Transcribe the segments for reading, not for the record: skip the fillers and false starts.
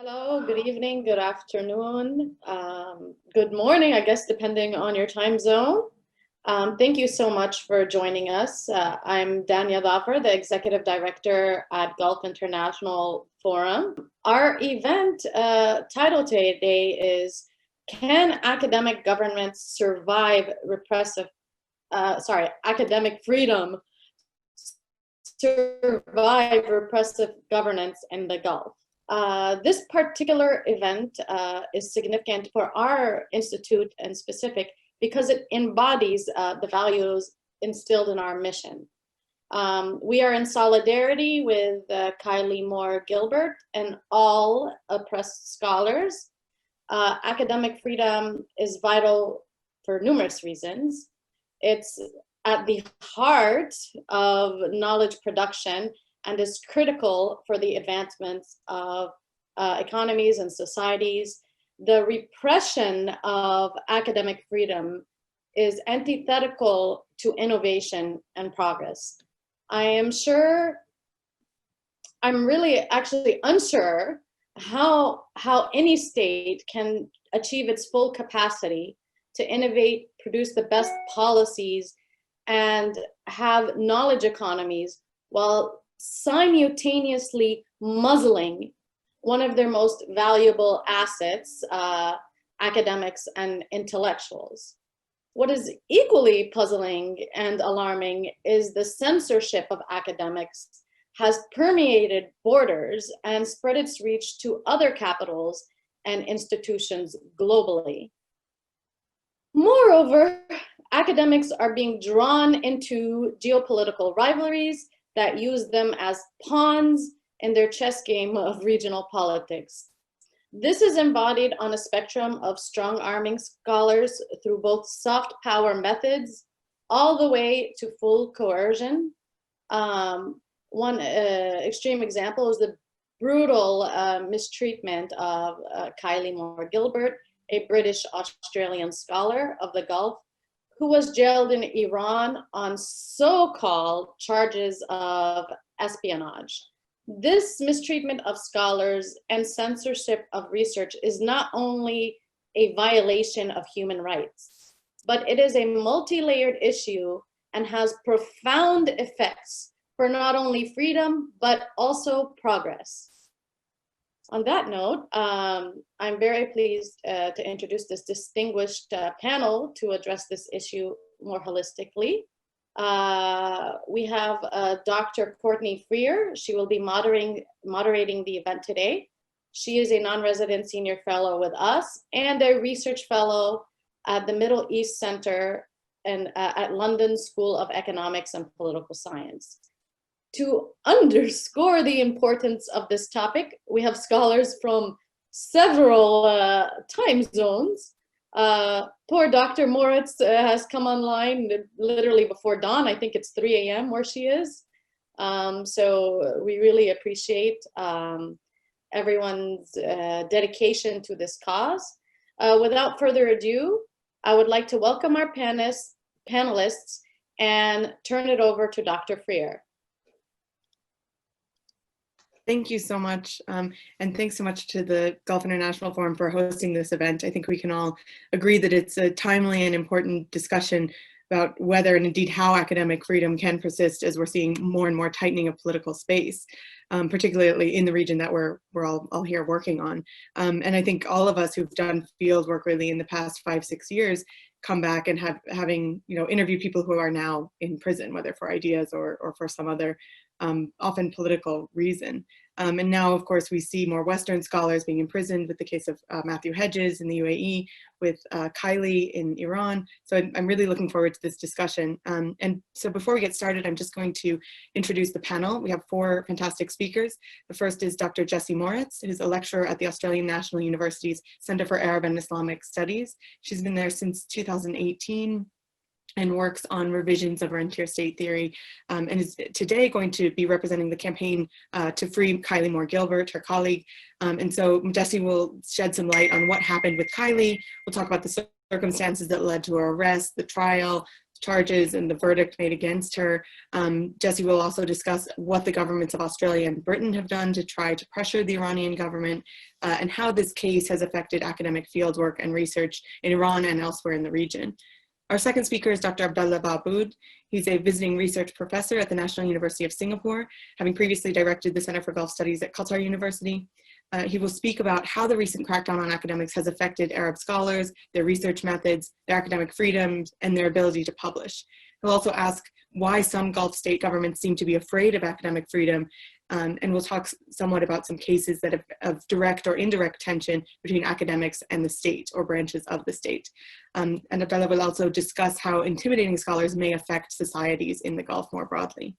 Hello, good evening, good afternoon, good morning, I guess, depending on your time zone. Thank you so much for joining us. I'm Dania Dhafar, the Executive Director at Gulf International Forum. Our event title today is, Can Academic Governments Survive Academic Freedom Survive Repressive Governance in the Gulf? This particular event is significant for our institute in specific because it embodies the values instilled in our mission. We are in solidarity with Kylie Moore Gilbert and all oppressed scholars. Academic freedom is vital for numerous reasons. It's at the heart of knowledge production and is critical for the advancements of economies and societies. The repression of academic freedom is antithetical to innovation and progress. I'm really actually unsure how any state can achieve its full capacity to innovate, produce the best policies, and have knowledge economies while simultaneously muzzling one of their most valuable assets, academics and intellectuals. What is equally puzzling and alarming is the censorship of academics has permeated borders and spread its reach to other capitals and institutions globally. Moreover, academics are being drawn into geopolitical rivalries that use them as pawns in their chess game of regional politics. This is embodied on a spectrum of strong-arming scholars through both soft power methods all the way to full coercion. One extreme example is the brutal mistreatment of Kylie Moore Gilbert, a British-Australian scholar of the Gulf, who was jailed in Iran on so-called charges of espionage. This mistreatment of scholars and censorship of research is not only a violation of human rights, but it is a multi-layered issue and has profound effects for not only freedom, but also progress. On that note, I'm very pleased to introduce this distinguished panel to address this issue more holistically. We have Dr. Courtney Freer. She will be moderating the event today. She is a non-resident senior fellow with us and a research fellow at the Middle East Center and at London School of Economics and Political Science. To underscore the importance of this topic, we have scholars from several time zones. Poor Dr. Moritz has come online literally before dawn. I think it's 3 a.m. where she is. So we really appreciate everyone's dedication to this cause. Without further ado, I would like to welcome our panelists and turn it over to Dr. Freer. Thank you so much, and thanks so much to the Gulf International Forum for hosting this event. I think we can all agree that it's a timely and important discussion about whether and indeed how academic freedom can persist as we're seeing more and more tightening of political space, particularly in the region that we're all here working on. And I think all of us who've done field work really in the past 5-6 years come back and having interviewed people who are now in prison, whether for ideas or for some other often political reason. And now, of course, we see more Western scholars being imprisoned with the case of Matthew Hedges in the UAE, with Kylie in Iran. So I'm really looking forward to this discussion. And so before we get started, I'm just going to introduce the panel. We have 4 fantastic speakers. The first is Dr. Jessie Moritz, who's a lecturer at the Australian National University's Center for Arab and Islamic Studies. She's been there since 2018. And works on revisions of rentier state theory, and is today going to be representing the campaign to free Kylie Moore Gilbert, her colleague. And so Jessie will shed some light on what happened with Kylie. We'll talk about the circumstances that led to her arrest, the trial, charges and the verdict made against her. Jessie will also discuss what the governments of Australia and Britain have done to try to pressure the Iranian government, and how this case has affected academic fieldwork and research in Iran and elsewhere in the region. Our second speaker is Dr. Abdullah Baabood. He's a visiting research professor at the National University of Singapore, having previously directed the Center for Gulf Studies at Qatar University. He will speak about how the recent crackdown on academics has affected Arab scholars, their research methods, their academic freedoms, and their ability to publish. He'll also ask why some Gulf state governments seem to be afraid of academic freedom, and we'll talk somewhat about some cases that of direct or indirect tension between academics and the state or branches of the state. And Abdullah will also discuss how intimidating scholars may affect societies in the Gulf more broadly.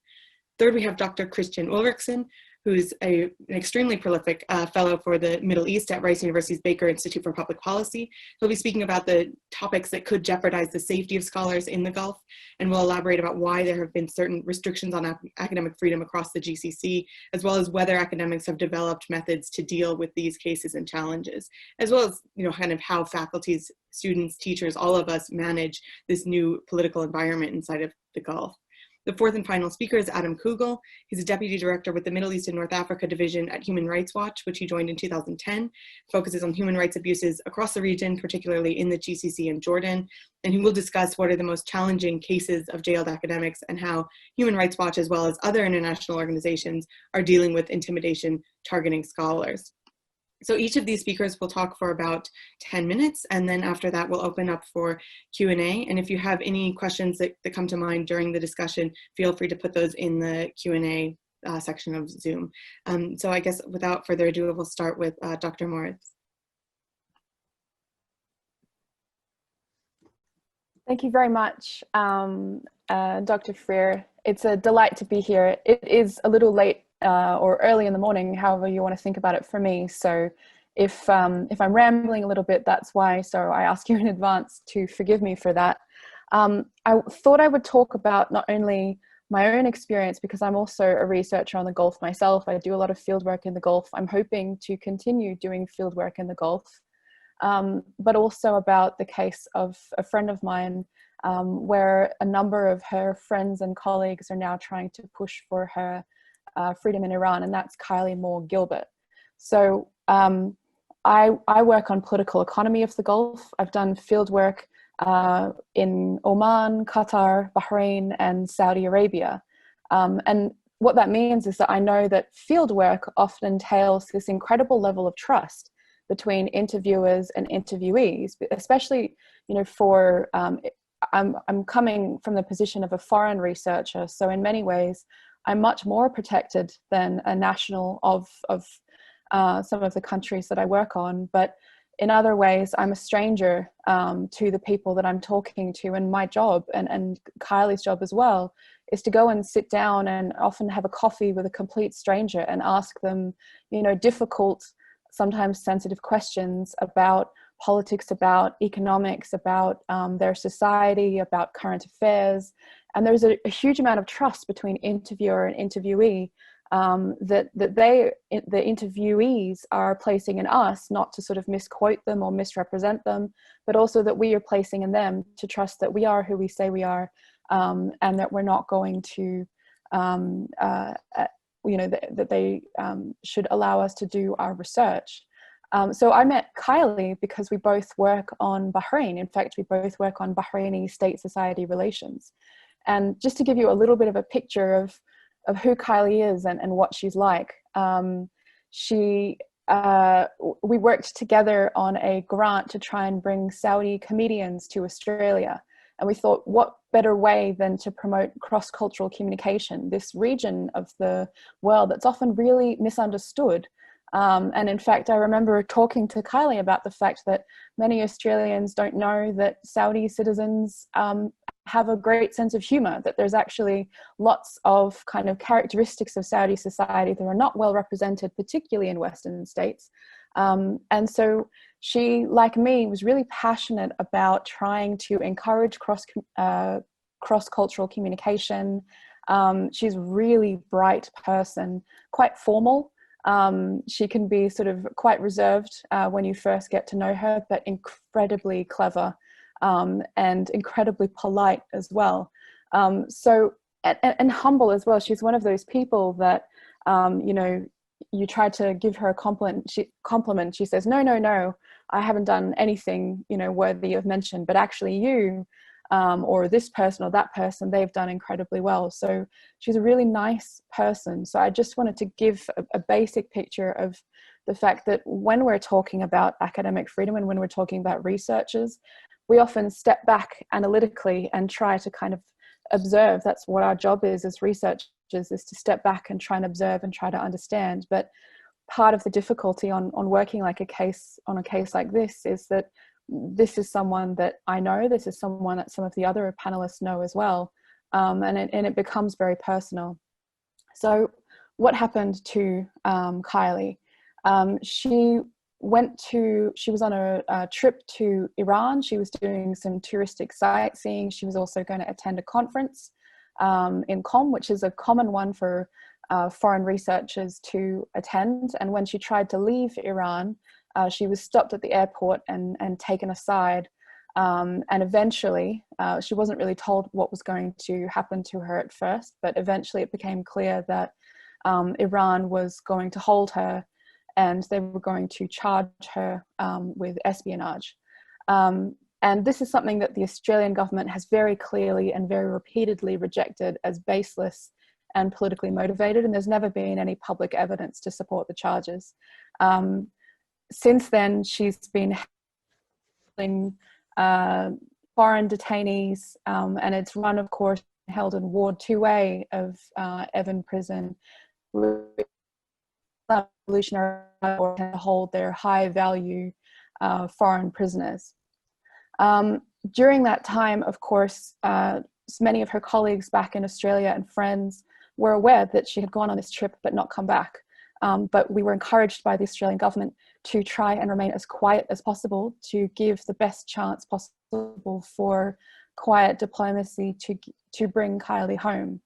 Third, we have Dr. Kristian Ulrichsen, who's an extremely prolific fellow for the Middle East at Rice University's Baker Institute for Public Policy. He'll be speaking about the topics that could jeopardize the safety of scholars in the Gulf, and will elaborate about why there have been certain restrictions on academic freedom across the GCC, as well as whether academics have developed methods to deal with these cases and challenges, as well as, kind of how faculties, students, teachers, all of us manage this new political environment inside of the Gulf. The fourth and final speaker is Adam Coogle. He's a deputy director with the Middle East and North Africa division at Human Rights Watch, which he joined in 2010, focuses on human rights abuses across the region, particularly in the GCC and Jordan. And he will discuss what are the most challenging cases of jailed academics and how Human Rights Watch, as well as other international organizations, are dealing with intimidation targeting scholars. So each of these speakers will talk for about 10 minutes, and then after that we'll open up for Q&A. And if you have any questions that come to mind during the discussion, feel free to put those in the Q&A section of Zoom. So I guess without further ado, we'll start with Dr. Moritz. Thank you very much, Dr. Freer. It's a delight to be here. It is a little late or early in the morning, however you want to think about it for me. So if I'm rambling a little bit, that's why. So I ask you in advance to forgive me for that. I thought I would talk about not only my own experience, because I'm also a researcher on the Gulf myself. I do a lot of field work in the Gulf. I'm hoping to continue doing field work in the Gulf, but also about the case of a friend of mine, where a number of her friends and colleagues are now trying to push for her freedom in Iran, and that's Kylie Moore Gilbert. So I work on political economy of the Gulf. I've done field work in Oman, Qatar, Bahrain, and Saudi Arabia. And what that means is that I know that field work often entails this incredible level of trust between interviewers and interviewees, especially, for, I'm coming from the position of a foreign researcher. So in many ways, I'm much more protected than a national of some of the countries that I work on. But in other ways, I'm a stranger to the people that I'm talking to. And my job, and Kylie's job as well, is to go and sit down and often have a coffee with a complete stranger and ask them, difficult, sometimes sensitive questions about politics, about economics, about their society, about current affairs. And there's a huge amount of trust between interviewer and interviewee that the interviewees are placing in us, not to sort of misquote them or misrepresent them, but also that we are placing in them to trust that we are who we say we are, and that we're not going to, that they should allow us to do our research. So I met Kylie because we both work on Bahrain. In fact, we both work on Bahraini state-society relations. And just to give you a little bit of a picture of who Kylie is and what she's like, we worked together on a grant to try and bring Saudi comedians to Australia. And we thought, what better way than to promote cross-cultural communication, this region of the world that's often really misunderstood. And in fact, I remember talking to Kylie about the fact that many Australians don't know that Saudi citizens have a great sense of humor, that there's actually lots of kind of characteristics of Saudi society that are not well represented, particularly in Western states. And so she, like me, was really passionate about trying to encourage cross-cultural communication. She's a really bright person, quite formal. She can be sort of quite reserved when you first get to know her, but incredibly clever. and incredibly polite as well. And humble as well. She's one of those people that, you know, you try to give her a compliment. She says, no, no, no, I haven't done anything, you know, worthy of mention, but actually you, or this person or that person, they've done incredibly well. So she's a really nice person. So I just wanted to give a basic picture of the fact that when we're talking about academic freedom and when we're talking about researchers, we often step back analytically and try to kind of observe. That's what our job is as researchers, is to step back and try and observe and try to understand. But part of the difficulty on working like a case like this is that this is someone that I know, this is someone that some of the other panelists know as well, and it becomes very personal. So what happened to Kylie? She was on a trip to Iran. She was doing some touristic sightseeing. She was also going to attend a conference in Qom, which is a common one for foreign researchers to attend. And when she tried to leave Iran, she was stopped at the airport and taken aside. And eventually, she wasn't really told what was going to happen to her at first, but eventually it became clear that Iran was going to hold her and they were going to charge her with espionage. And this is something that the Australian government has very clearly and very repeatedly rejected as baseless and politically motivated, and there's never been any public evidence to support the charges. Since then, she's been in foreign detainees, and it's run, of course, held in Ward 2A of Evin Prison, revolutionary or to hold their high value foreign prisoners. During that time, of course, many of her colleagues back in Australia and friends were aware that she had gone on this trip but not come back. But we were encouraged by the Australian government to try and remain as quiet as possible, to give the best chance possible for quiet diplomacy to bring Kylie home.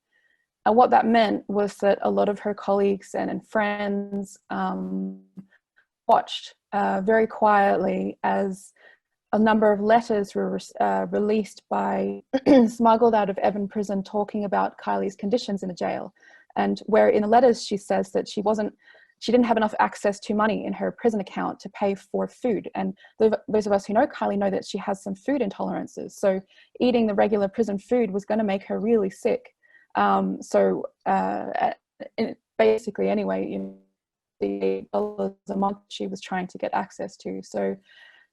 And what that meant was that a lot of her colleagues and friends watched very quietly as a number of letters were released smuggled out of Evin Prison, talking about Kylie's conditions in the jail. And where in the letters she says that she didn't have enough access to money in her prison account to pay for food. And those of us who know Kylie know that she has some food intolerances. So eating the regular prison food was going to make her really sick. Basically anyway, you know, the $8 a month she was trying to get access to. So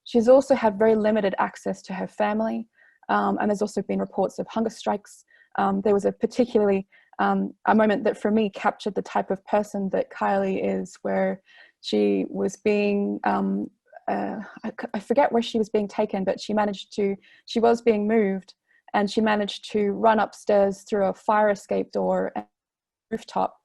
she's also had very limited access to her family. And there's also been reports of hunger strikes. There was a particularly a moment that for me captured the type of person that Kylie is, where she was being, I forget where she was being taken, but she was being moved, and she managed to run upstairs through a fire escape door and rooftop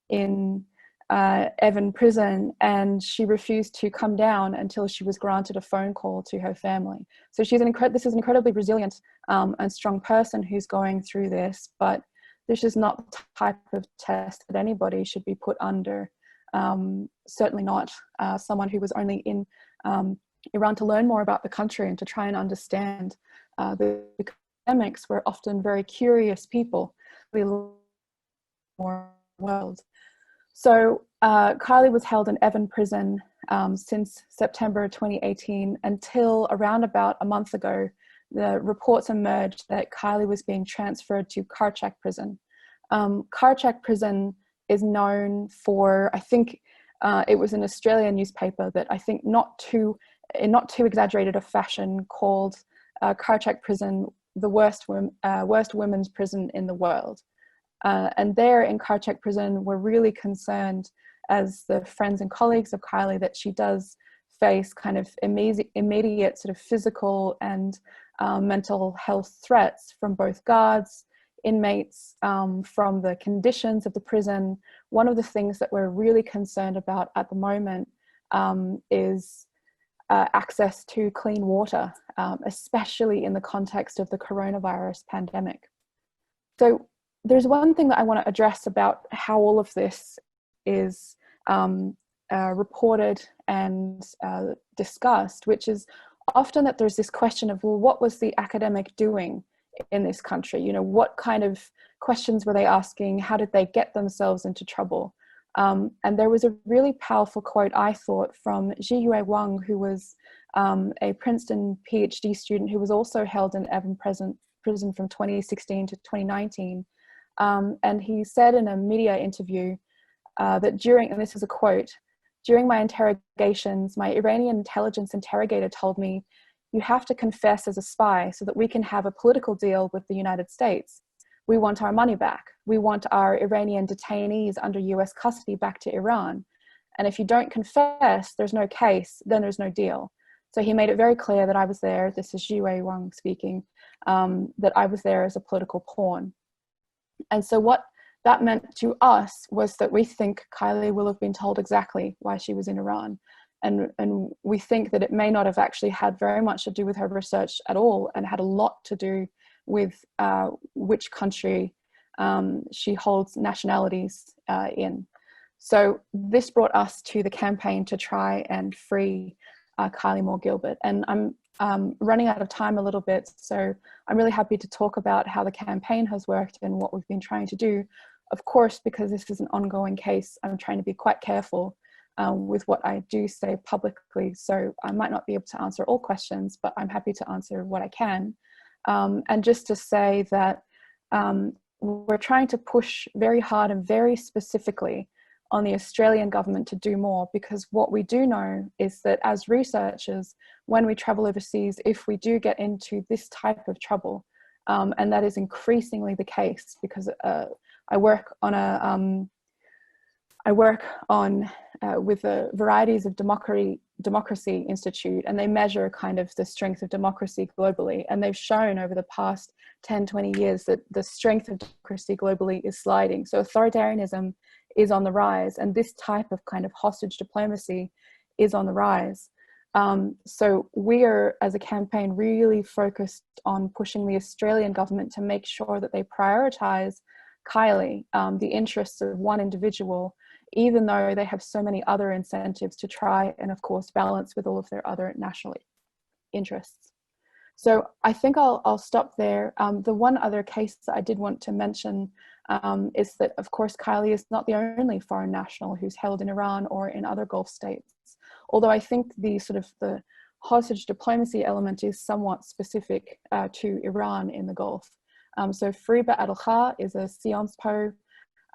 in Evin Prison, and she refused to come down until she was granted a phone call to her family. So this is an incredibly resilient and strong person who's going through this, but this is not the type of test that anybody should be put under. Certainly not someone who was only in Iran to learn more about the country and to try and understand the academics were often very curious people. We more world. So Kylie was held in Evin Prison since September 2018 until around about a month ago, the reports emerged that Kylie was being transferred to Karchak Prison. Karchak Prison is known for, I think it was an Australian newspaper that I think in not too exaggerated a fashion called Karchak Prison the worst women's prison in the world. And there in Karchak Prison, we're really concerned as the friends and colleagues of Kylie that she does face kind of immediate sort of physical and mental health threats from both guards, inmates, from the conditions of the prison. One of the things that we're really concerned about at the moment is access to clean water, especially in the context of the coronavirus pandemic. So there's one thing that I want to address about how all of this is reported and discussed, which is often that there's this question of, well, what was the academic doing in this country? You know, what kind of questions were they asking? How did they get themselves into trouble? And there was a really powerful quote, I thought, from Zhiyue Wang, who was a Princeton PhD student who was also held in Evan prison from 2016 to 2019. And he said in a media interview that during, and this is a quote, "During my interrogations, my Iranian intelligence interrogator told me, you have to confess as a spy so that we can have a political deal with the United States. We want our money back. We want our Iranian detainees under US custody back to Iran. And if you don't confess, there's no case, then there's no deal." So he made it very clear that I was there, this is Zhiyue Wang speaking, that I was there as a political pawn. And so what that meant to us was that we think Kylie will have been told exactly why she was in Iran. And we think that it may not have actually had very much to do with her research at all, and had a lot to do with which country she holds nationalities in. So this brought us to the campaign to try and free Kylie Moore-Gilbert. And I'm running out of time a little bit, so I'm really happy to talk about how the campaign has worked and what we've been trying to do. Of course, because this is an ongoing case, I'm trying to be quite careful with what I do say publicly, so I might not be able to answer all questions, but I'm happy to answer what I can. And just to say that we're trying to push very hard and very specifically on the Australian government to do more, because what we do know is that as researchers, when we travel overseas, if we do get into this type of trouble, and that is increasingly the case, because I work with the Varieties of Democracy Institute, and they measure kind of the strength of democracy globally. And they've shown over the past 10, 20 years that the strength of democracy globally is sliding. So authoritarianism is on the rise, and this type of kind of hostage diplomacy is on the rise. So we are, as a campaign, really focused on pushing the Australian government to make sure that they prioritize Kylie, the interests of one individual, even though they have so many other incentives to try and, of course, balance with all of their other national interests. So I think I'll stop there. The one other case that I did want to mention is that, of course, Kylie is not the only foreign national who's held in Iran or in other Gulf states. Although I think the sort of the hostage diplomacy element is somewhat specific to Iran in the Gulf. So Fariba Adel-Kha is a Sciences Po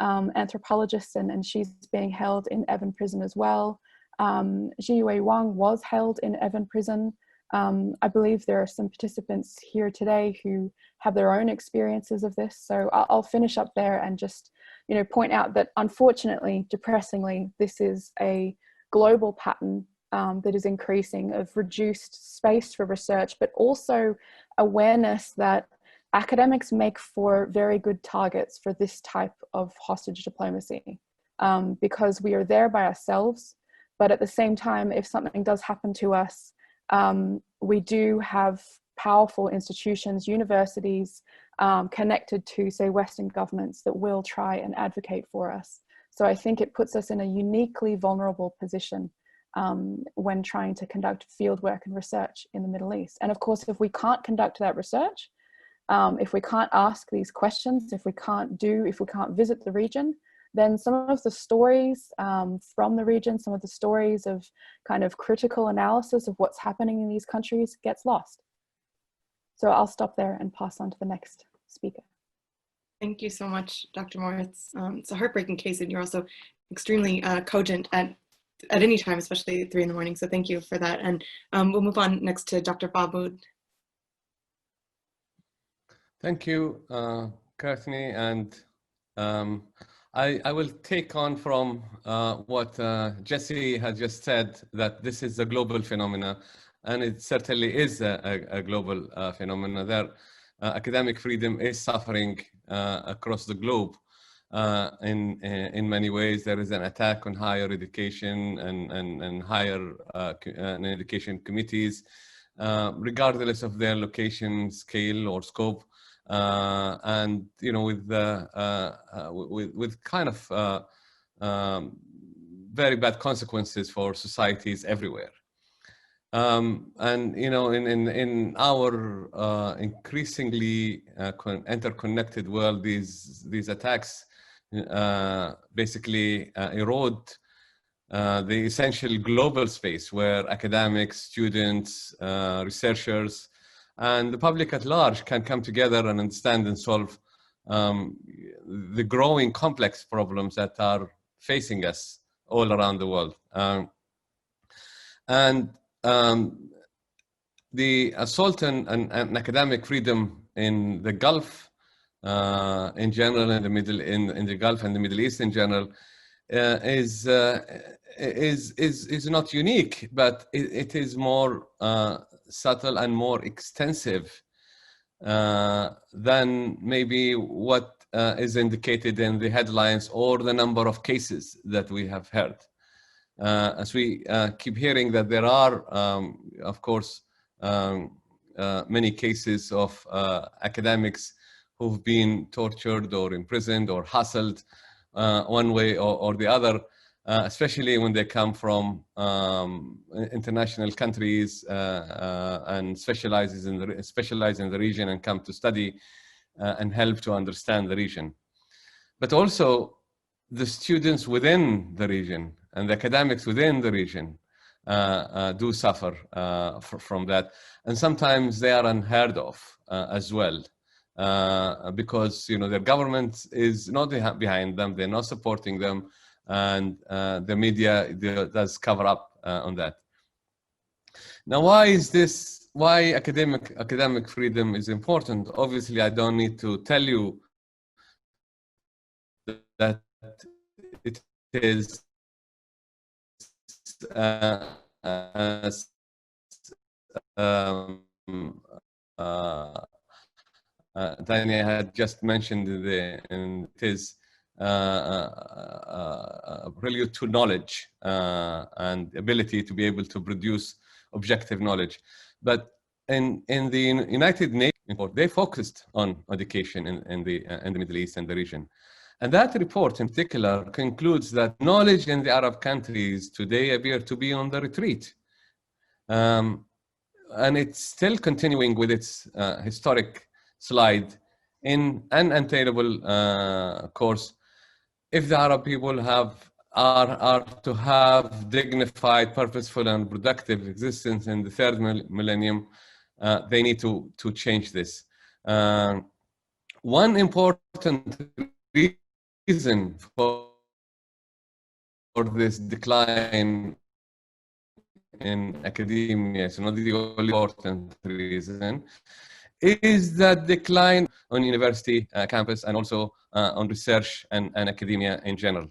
anthropologist, and she's being held in Evan prison as well. Zhiyue Wang was held in Evan prison. I believe there are some participants here today who have their own experiences of this. So I'll finish up there and just, point out that unfortunately, depressingly, this is a global pattern that is increasing of reduced space for research, but also awareness that academics make for very good targets for this type of hostage diplomacy, because we are there by ourselves, but at the same time, if something does happen to us, we do have powerful institutions, universities, connected to, say, Western governments that will try and advocate for us. So I think it puts us in a uniquely vulnerable position when trying to conduct fieldwork and research in the Middle East. And of course, if we can't conduct that research, if we can't ask these questions, if we can't visit the region, then some of the stories from the region, some of the stories of kind of critical analysis of what's happening in these countries gets lost. So I'll stop there and pass on to the next speaker. Thank you so much, Dr. Moritz. It's a heartbreaking case, and you're also extremely cogent at any time, especially at 3 in the morning. So thank you for that. And we'll move on next to Dr. Baabood. Thank you, Courtney. And I will take on from what Jessie had just said, that this is a global phenomena, and it certainly is a global phenomena. There, academic freedom is suffering across the globe in many ways. There is an attack on higher education and higher education committees, regardless of their location, scale, or scope. And with kind of very bad consequences for societies everywhere. And you know, in our increasingly interconnected world, these attacks basically erode the essential global space where academics, students, researchers, and the public at large can come together and understand and solve the growing complex problems that are facing us all around the world. The assault on academic freedom in the Gulf in general, in the Gulf and the Middle East in general, is not unique, but it is more subtle and more extensive than maybe what is indicated in the headlines or the number of cases that we have heard. As we keep hearing that there are, of course, many cases of academics who've been tortured or imprisoned or hassled one way or the other, especially when they come from international countries and specialize in the region and come to study and help to understand the region. But also the students within the region and the academics within the region do suffer from that. And sometimes they are unheard of as well. Because their government is not behind them, they're not supporting them, and the media does cover up on that. Now, why is this? Why academic freedom is important? Obviously, I don't need to tell you that it is Dania had just mentioned and it is a prelude to knowledge and ability to be able to produce objective knowledge. But in the United Nations report, they focused on education in the Middle East and the region. And that report in particular concludes that knowledge in the Arab countries today appear to be on the retreat. And it's still continuing with its historic slide in an unattainable course. If the Arab people are to have dignified, purposeful, and productive existence in the third millennium, they need to change this. One important reason for this decline in academia, it's not the only important reason, is that decline on university campus and also on research and academia in general.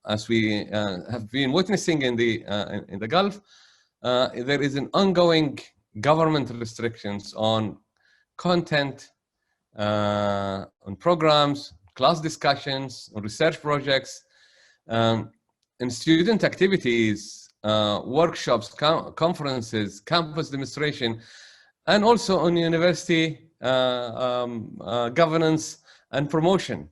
As we have been witnessing in the Gulf, there is an ongoing government restrictions on content, on programs, class discussions, on research projects, and student activities, workshops, conferences, campus demonstration, and also on university governance and promotion.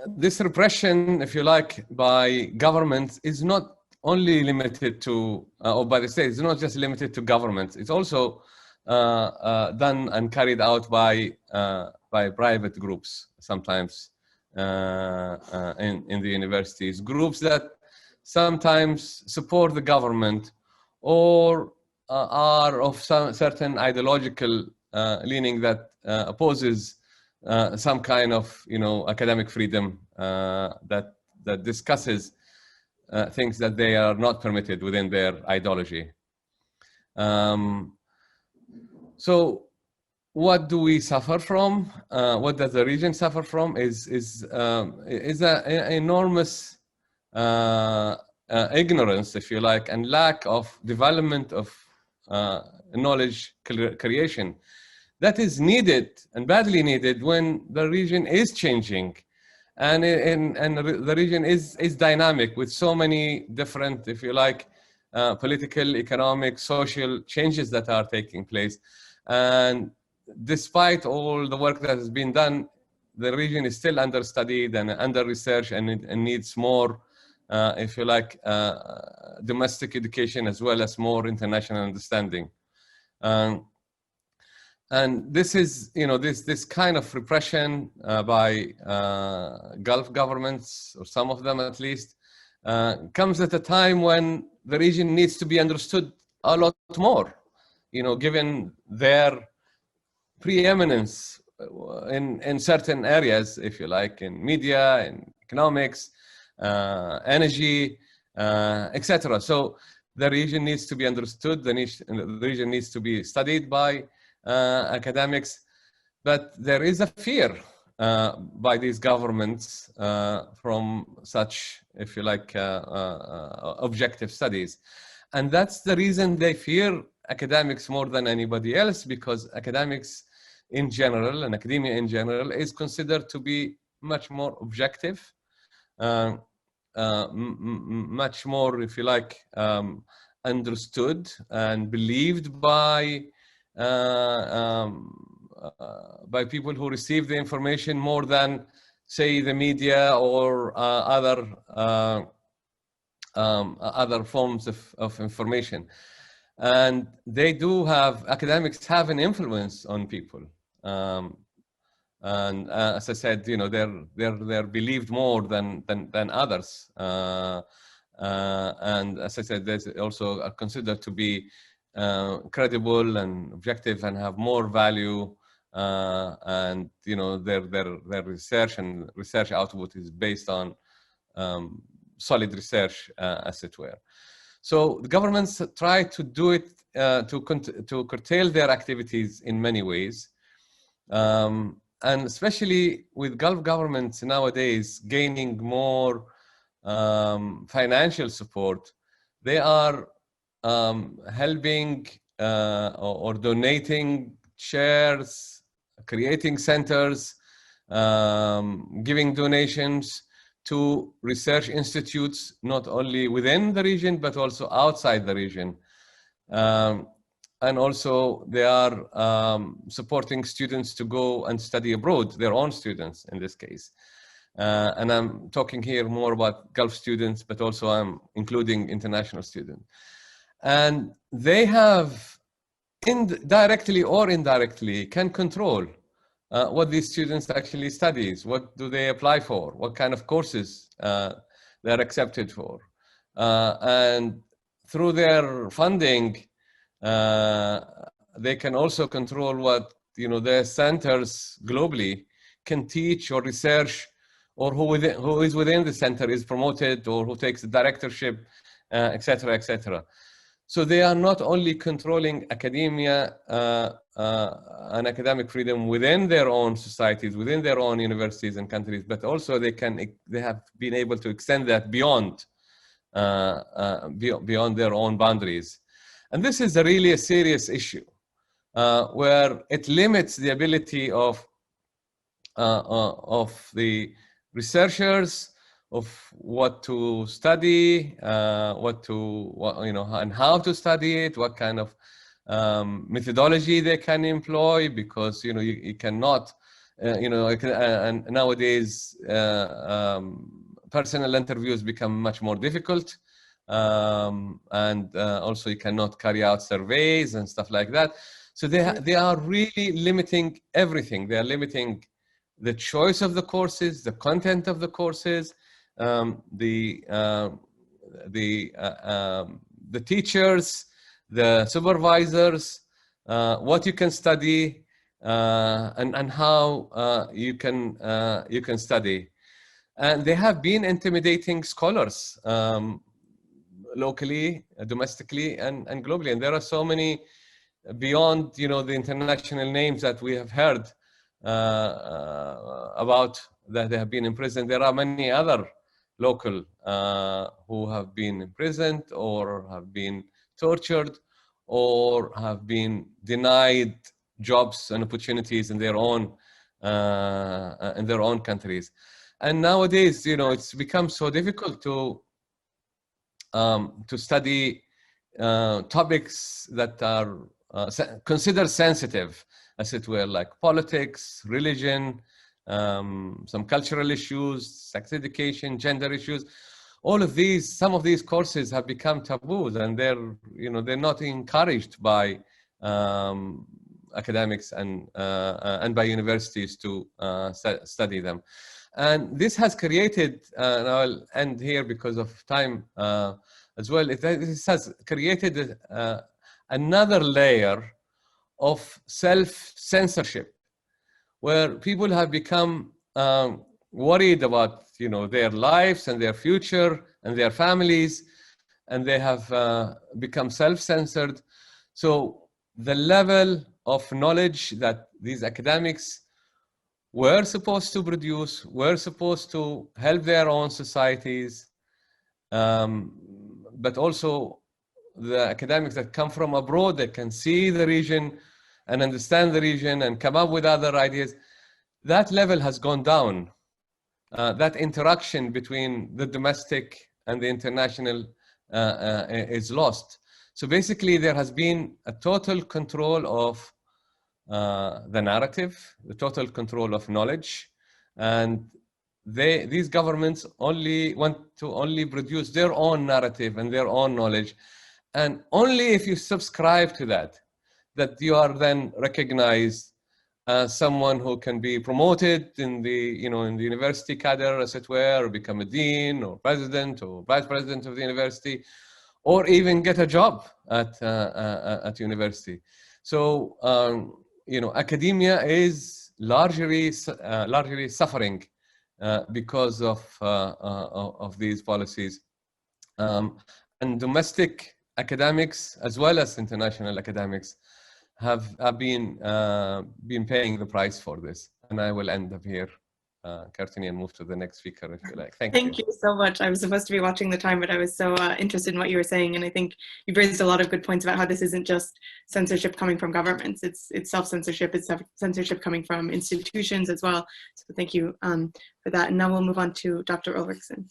This repression, if you like, by governments is not only limited to, or by the state, it's not just limited to governments. It's also done and carried out by private groups sometimes in the universities. Groups that sometimes support the government or are of some certain ideological leaning that opposes some kind of academic freedom that discusses things that they are not permitted within their ideology. So what do we suffer from? What does the region suffer from is an enormous ignorance, if you like, and lack of development of knowledge creation that is needed and badly needed when the region is changing, and the region is dynamic with so many different, if you like, political, economic, social changes that are taking place. And despite all the work that has been done, the region is still understudied and under research, and it needs more if you like, domestic education as well as more international understanding. And this is, this kind of repression by Gulf governments, or some of them at least, comes at a time when the region needs to be understood a lot more, given their preeminence in certain areas, if you like, in media, in economics, energy, etc. So the region needs to be understood, the region needs to be studied by academics, but there is a fear by these governments from such, if you like, objective studies. And that's the reason they fear academics more than anybody else, because academics in general, and academia in general, is considered to be much more objective, much more, if you like, understood and believed by people who receive the information more than, say, the media or other forms of information. And academics have an influence on people. And as I said, they're believed more than others. And as I said, they're also considered to be credible and objective and have more value. And their research and research output is based on solid research, as it were. So the governments try to do it to curtail their activities in many ways. And especially with Gulf governments nowadays gaining more financial support, they are helping or donating chairs, creating centers, giving donations to research institutes, not only within the region, but also outside the region. And also they are supporting students to go and study abroad, their own students in this case. And I'm talking here more about Gulf students, but also I'm including international students. And they have, directly or indirectly, can control what these students actually study. What do they apply for? What kind of courses they're accepted for? And through their funding, they can also control what their centers globally can teach or research, or who is within the center is promoted, or who takes the directorship, etc., etc. So they are not only controlling academia and academic freedom within their own societies, within their own universities and countries, but also they have been able to extend that beyond their own boundaries. And this is really a serious issue, where it limits the ability of the researchers of what to study, and how to study it, what kind of methodology they can employ, because you cannot, and nowadays personal interviews become much more difficult. And also you cannot carry out surveys and stuff like that. So they are really limiting everything. They are limiting the choice of the courses, the content of the courses, the teachers, the supervisors, what you can study, and how you can study. And they have been intimidating scholars, locally, domestically, and globally. And there are so many beyond, the international names that we have heard about, that they have been imprisoned. There are many other local who have been imprisoned, or have been tortured, or have been denied jobs and opportunities in their own countries. And nowadays, it's become so difficult to study topics that are considered sensitive, as it were, like politics, religion, some cultural issues, sex education, gender issues, some of these courses have become taboos, and they're not encouraged by academics and by universities to study them. And this has created, and I'll end here because of time as well, this has created another layer of self-censorship, where people have become worried about their lives and their future and their families, and they have become self-censored. So the level of knowledge that these academics were supposed to produce, were supposed to help their own societies, but also the academics that come from abroad, that can see the region and understand the region and come up with other ideas, that level has gone down. That interaction between the domestic and the international is lost. So basically, there has been a total control of the narrative, the total control of knowledge, and these governments only want to produce their own narrative and their own knowledge, and only if you subscribe to that you are then recognized as someone who can be promoted in the university cadre, as it were, or become a dean or president or vice president of the university, or even get a job at university. So academia is largely suffering because of these policies, and domestic academics as well as international academics have been paying the price for this. And I will end up here, Courtney, and move to the next speaker if you like. Thank you so much. I was supposed to be watching the time, but I was so interested in what you were saying, and I think you've raised a lot of good points about how this isn't just censorship coming from governments. It's self-censorship. It's censorship coming from institutions as well. So thank you for that. And now we'll move on to Dr. Ulrichsen.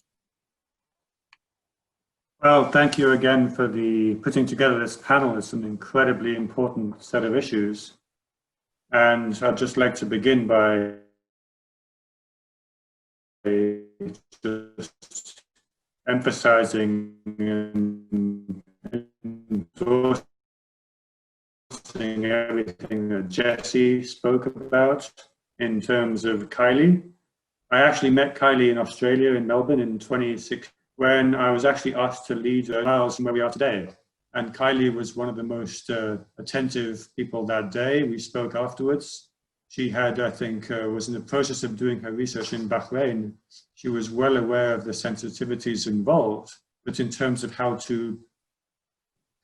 Well, thank you again for putting together this panel. It's an incredibly important set of issues. And I'd just like to begin by just emphasizing and endorsing everything that Jessie spoke about in terms of Kylie. I actually met Kylie in Australia, in Melbourne, in 2016. When I was actually asked to lead miles from where we are today. And Kylie was one of the most attentive people that day. We spoke afterwards. She had, I think, was in the process of doing her research in Bahrain. She was well aware of the sensitivities involved, but in terms of how to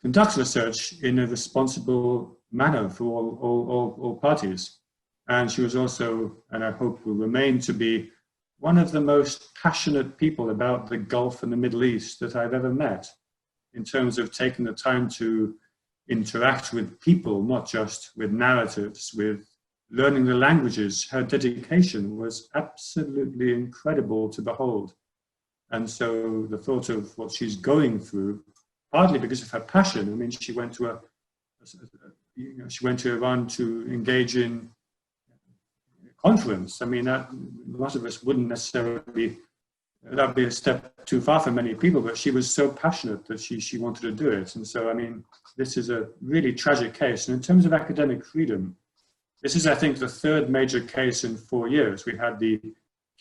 conduct research in a responsible manner for all parties. And she was also, and I hope will remain to be, one of the most passionate people about the Gulf and the Middle East that I've ever met, in terms of taking the time to interact with people, not just with narratives, with learning the languages. Her dedication was absolutely incredible to behold. And so the thought of what she's going through, partly because of her passion. I mean, she went to Iran to engage in conference. I mean, a lot of us wouldn't necessarily, that'd be a step too far for many people, but she was so passionate that she wanted to do it. And so, I mean, this is a really tragic case. And in terms of academic freedom, this is, I think, the third major case in 4 years. We had the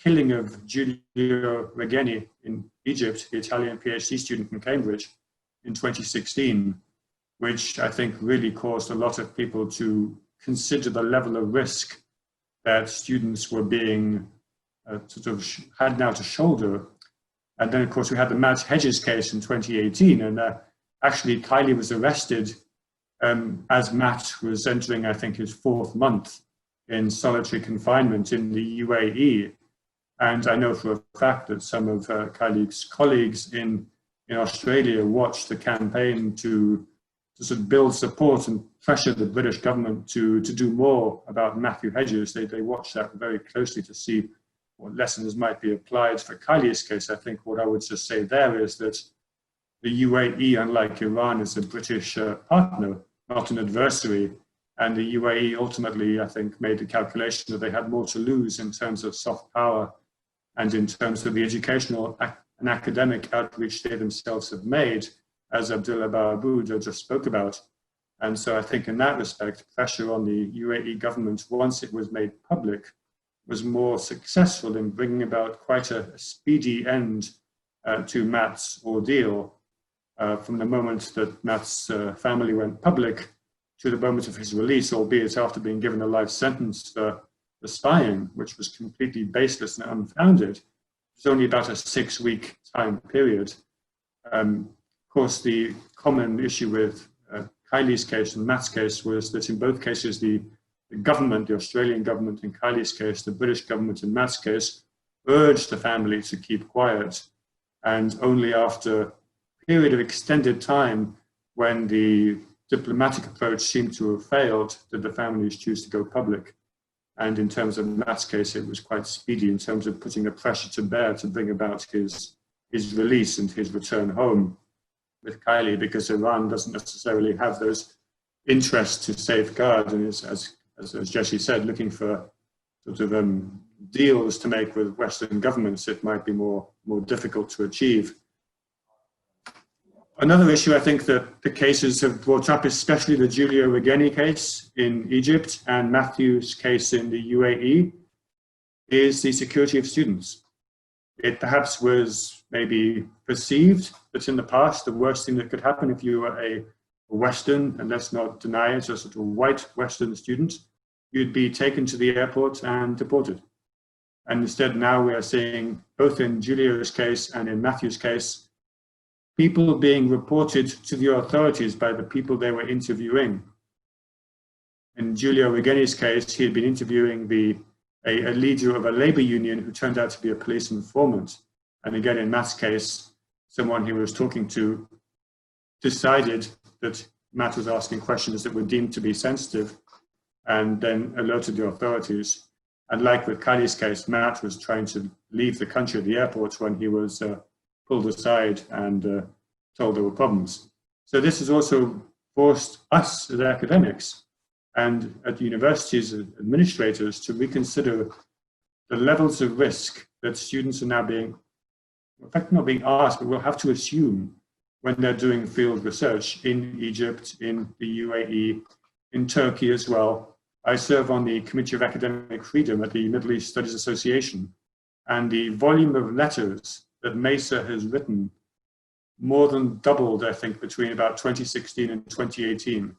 killing of Giulio Regeni in Egypt, the Italian PhD student from Cambridge, in 2016, which I think really caused a lot of people to consider the level of risk that students were being had now to shoulder. And then, of course, we had the Matt Hedges case in 2018, and actually Kylie was arrested as Matt was entering, I think, his 4th month in solitary confinement in the UAE. And I know for a fact that some of Kylie's colleagues in Australia watched the campaign to sort of build support and pressure the British government to do more about Matthew Hedges. They watched that very closely to see what lessons might be applied for Kylie's case. I think what I would just say there is that the UAE, unlike Iran, is a British partner, not an adversary. And the UAE ultimately, I think, made the calculation that they had more to lose in terms of soft power and in terms of the educational an academic outreach they themselves have made, as Abdullah Baabood just spoke about. And so I think in that respect, pressure on the UAE government, once it was made public, was more successful in bringing about quite a speedy end to Matt's ordeal, from the moment that Matt's family went public to the moment of his release, albeit after being given a life sentence for spying, which was completely baseless and unfounded. It was only about a 6-week time period. Of course, the common issue with Kylie's case and Matt's case was that in both cases, the government, the Australian government in Kylie's case, the British government in Matt's case, urged the family to keep quiet. And only after a period of extended time, when the diplomatic approach seemed to have failed, did the families choose to go public. And in terms of Matt's case, it was quite speedy in terms of putting the pressure to bear to bring about his release and his return home with Kylie, because Iran doesn't necessarily have those interests to safeguard, and is, as Jessie said, looking for sort of deals to make with Western governments. It might be more difficult to achieve. Another issue I think that the cases have brought up, especially the Giulio Regeni case in Egypt and Matthew's case in the UAE, is the security of students. It perhaps was maybe perceived that in the past, the worst thing that could happen if you were a Western, and let's not deny it, a sort of white Western student, you'd be taken to the airport and deported. And instead now we are seeing, both in Giulio's case and in Matthew's case, people being reported to the authorities by the people they were interviewing. In Giulio Regeni's case, he had been interviewing a leader of a labor union who turned out to be a police informant. And again, in Matt's case, someone he was talking to decided that Matt was asking questions that were deemed to be sensitive and then alerted the authorities. And like with Kylie's case, Matt was trying to leave the country at the airport when he was pulled aside and told there were problems. So this has also forced us as academics and at universities as administrators to reconsider the levels of risk that students are now being, in fact, not being asked, but will have to assume when they're doing field research in Egypt, in the UAE, in Turkey as well. I serve on the Committee of Academic Freedom at the Middle East Studies Association, and the volume of letters that MESA has written more than doubled, I think, between about 2016 and 2018.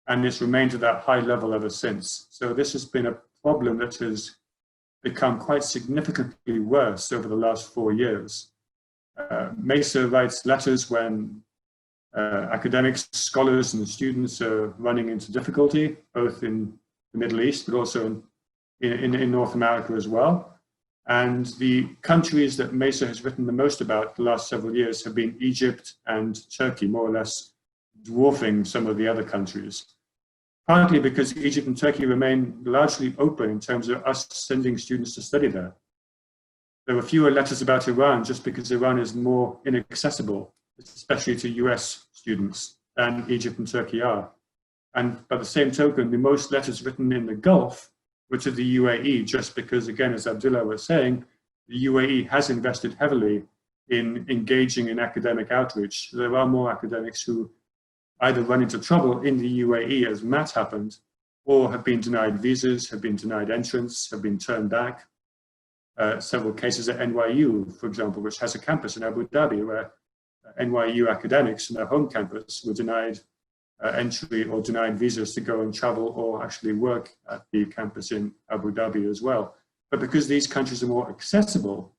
And it's remained at that high level ever since. So this has been a problem that has become quite significantly worse over the last 4 years. MESA writes letters when academics, scholars, and students are running into difficulty, both in the Middle East, but also in North America as well. And the countries that MESA has written the most about the last several years have been Egypt and Turkey, more or less dwarfing some of the other countries. Partly because Egypt and Turkey remain largely open in terms of us sending students to study there. There were fewer letters about Iran just because Iran is more inaccessible, especially to US students, than Egypt and Turkey are. And by the same token, the most letters written in the Gulf were to the UAE, just because, again, as Abdullah was saying, the UAE has invested heavily in engaging in academic outreach. There are more academics who either run into trouble in the UAE, as Matt happened, or have been denied visas, have been denied entrance, have been turned back. Several cases at NYU, for example, which has a campus in Abu Dhabi, where NYU academics in their home campus were denied entry or denied visas to go and travel or actually work at the campus in Abu Dhabi as well. But because these countries are more accessible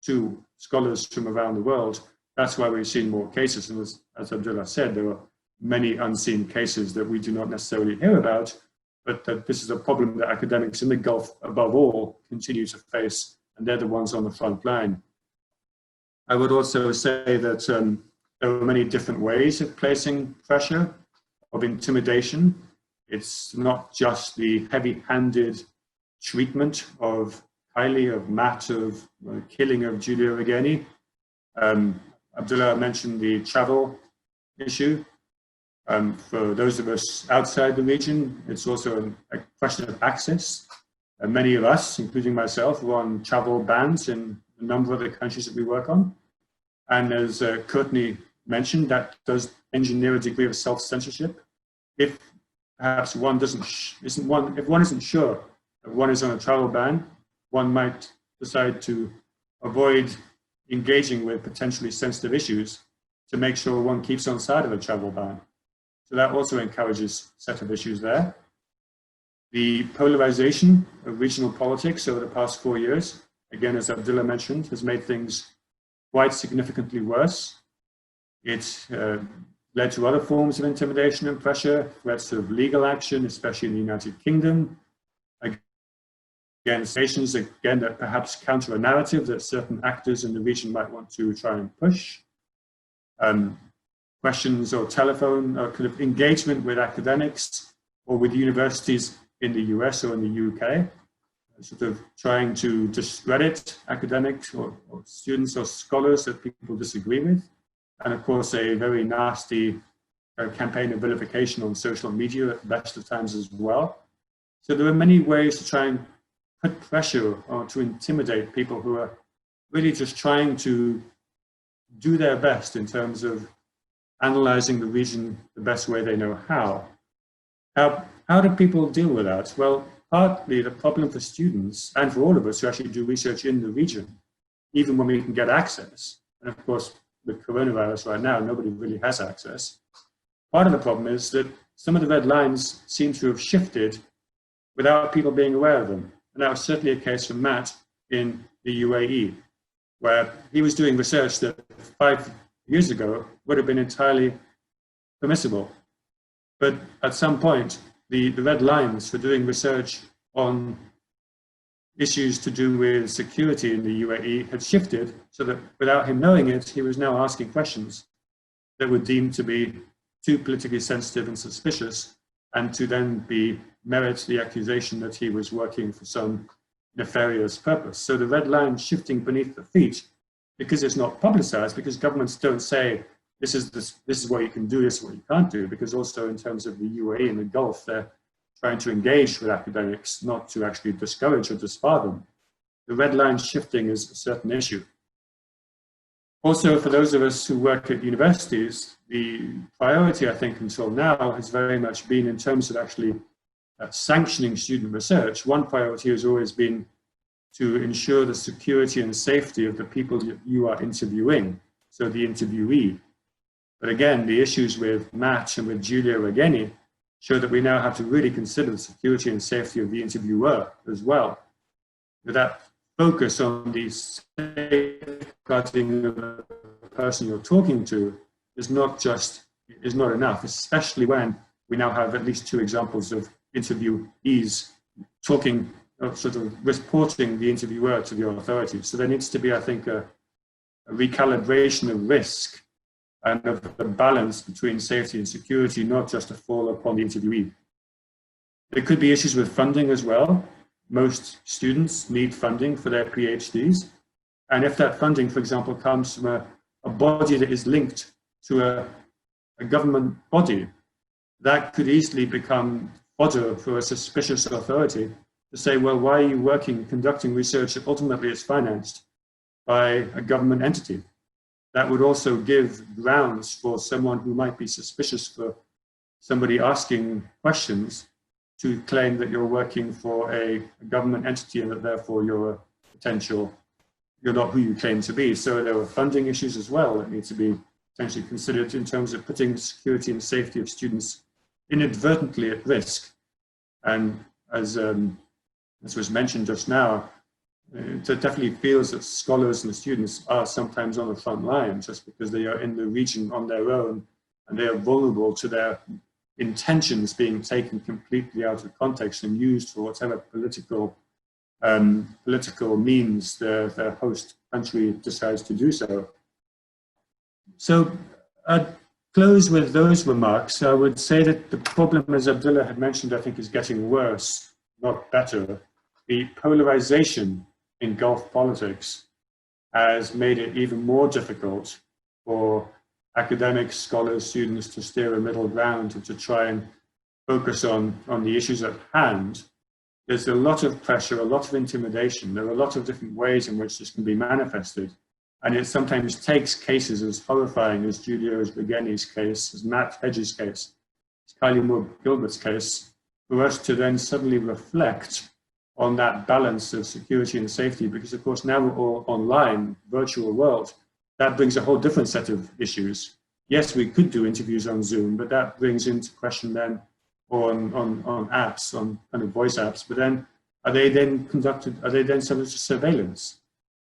to scholars from around the world, that's why we've seen more cases. And as Abdullah said, there are many unseen cases that we do not necessarily hear about, but that this is a problem that academics in the Gulf, above all, continue to face, and they're the ones on the front line. I would also say that there are many different ways of placing pressure, of intimidation. It's not just the heavy-handed treatment of Kylie, of Matt, of killing of Giulio Regeni. Abdullah mentioned the travel issue. For those of us outside the region, it's also a question of access. Many of us, including myself, were on travel bans in a number of the countries that we work on. And as Courtney mentioned, that does engineer a degree of self-censorship. If perhaps if one isn't sure that one is on a travel ban, one might decide to avoid engaging with potentially sensitive issues to make sure one keeps on side of a travel ban. So that also encourages a set of issues there. The polarization of regional politics over the past 4 years, again, as Abdullah mentioned, has made things quite significantly worse. It led to other forms of intimidation and pressure, threats of legal action, especially in the United Kingdom, against nations, again, that perhaps counter a narrative that certain actors in the region might want to try and push. Questions or telephone or kind of engagement with academics or with universities in the US or in the UK, sort of trying to discredit academics or students or scholars that people disagree with. And of course, a very nasty campaign of vilification on social media at the best of times as well. So there are many ways to try and put pressure or to intimidate people who are really just trying to do their best in terms of analyzing the region the best way they know how. How do people deal with that? Well, partly the problem for students and for all of us who actually do research in the region, even when we can get access, and of course, with coronavirus right now, nobody really has access. Part of the problem is that some of the red lines seem to have shifted without people being aware of them. And that was certainly a case for Matt in the UAE, where he was doing research that 5 years ago would have been entirely permissible. But at some point, the red lines for doing research on issues to do with security in the UAE had shifted so that without him knowing it, he was now asking questions that were deemed to be too politically sensitive and suspicious, and to then merit the accusation that he was working for some nefarious purpose. So the red line shifting beneath the feet, because it's not publicized, because governments don't say, this is what you can do, this is what you can't do, because also in terms of the UAE and the Gulf, they're trying to engage with academics, not to actually discourage or disbar them. The red line shifting is a certain issue. Also, for those of us who work at universities, the priority, I think, until now has very much been in terms of actually sanctioning student research. One priority has always been to ensure the security and safety of the people you are interviewing, so the interviewee. But again, the issues with Matt and with Giulia Regeni show that we now have to really consider the security and safety of the interviewer as well. With that focus on the safeguarding of the person you're talking to is not enough, especially when we now have at least 2 examples of interviewees talking, sort of reporting the interviewer to the authorities. So there needs to be, I think, a recalibration of risk and of the balance between safety and security, not just to fall upon the interviewee. There could be issues with funding as well. Most students need funding for their PhDs. And if that funding, for example, comes from a body that is linked to a government body, that could easily become fodder for a suspicious authority to say, well, why are you conducting research that ultimately is financed by a government entity? That would also give grounds for someone who might be suspicious for somebody asking questions to claim that you're working for a government entity and that therefore you're not who you claim to be. So there are funding issues as well that need to be potentially considered in terms of putting the security and safety of students inadvertently at risk. And as was mentioned just now, it definitely feels that scholars and students are sometimes on the front line just because they are in the region on their own and they are vulnerable to their intentions being taken completely out of context and used for whatever political means their host country decides to do so. So I'd close with those remarks. I would say that the problem, as Abdullah had mentioned, I think is getting worse, not better. The polarization in Gulf politics has made it even more difficult for academics, scholars, students to steer a middle ground and to try and focus on the issues at hand. There's a lot of pressure, a lot of intimidation. There are a lot of different ways in which this can be manifested. And it sometimes takes cases as horrifying as Giulio Begeni's case, as Matt Hedges' case, as Kylie Moore Gilbert's case, for us to then suddenly reflect on that balance of security and safety, because of course now we're all online, virtual world. That brings a whole different set of issues. Yes, we could do interviews on Zoom, but that brings into question then on apps, on kind of voice apps, but then are they then subject to surveillance?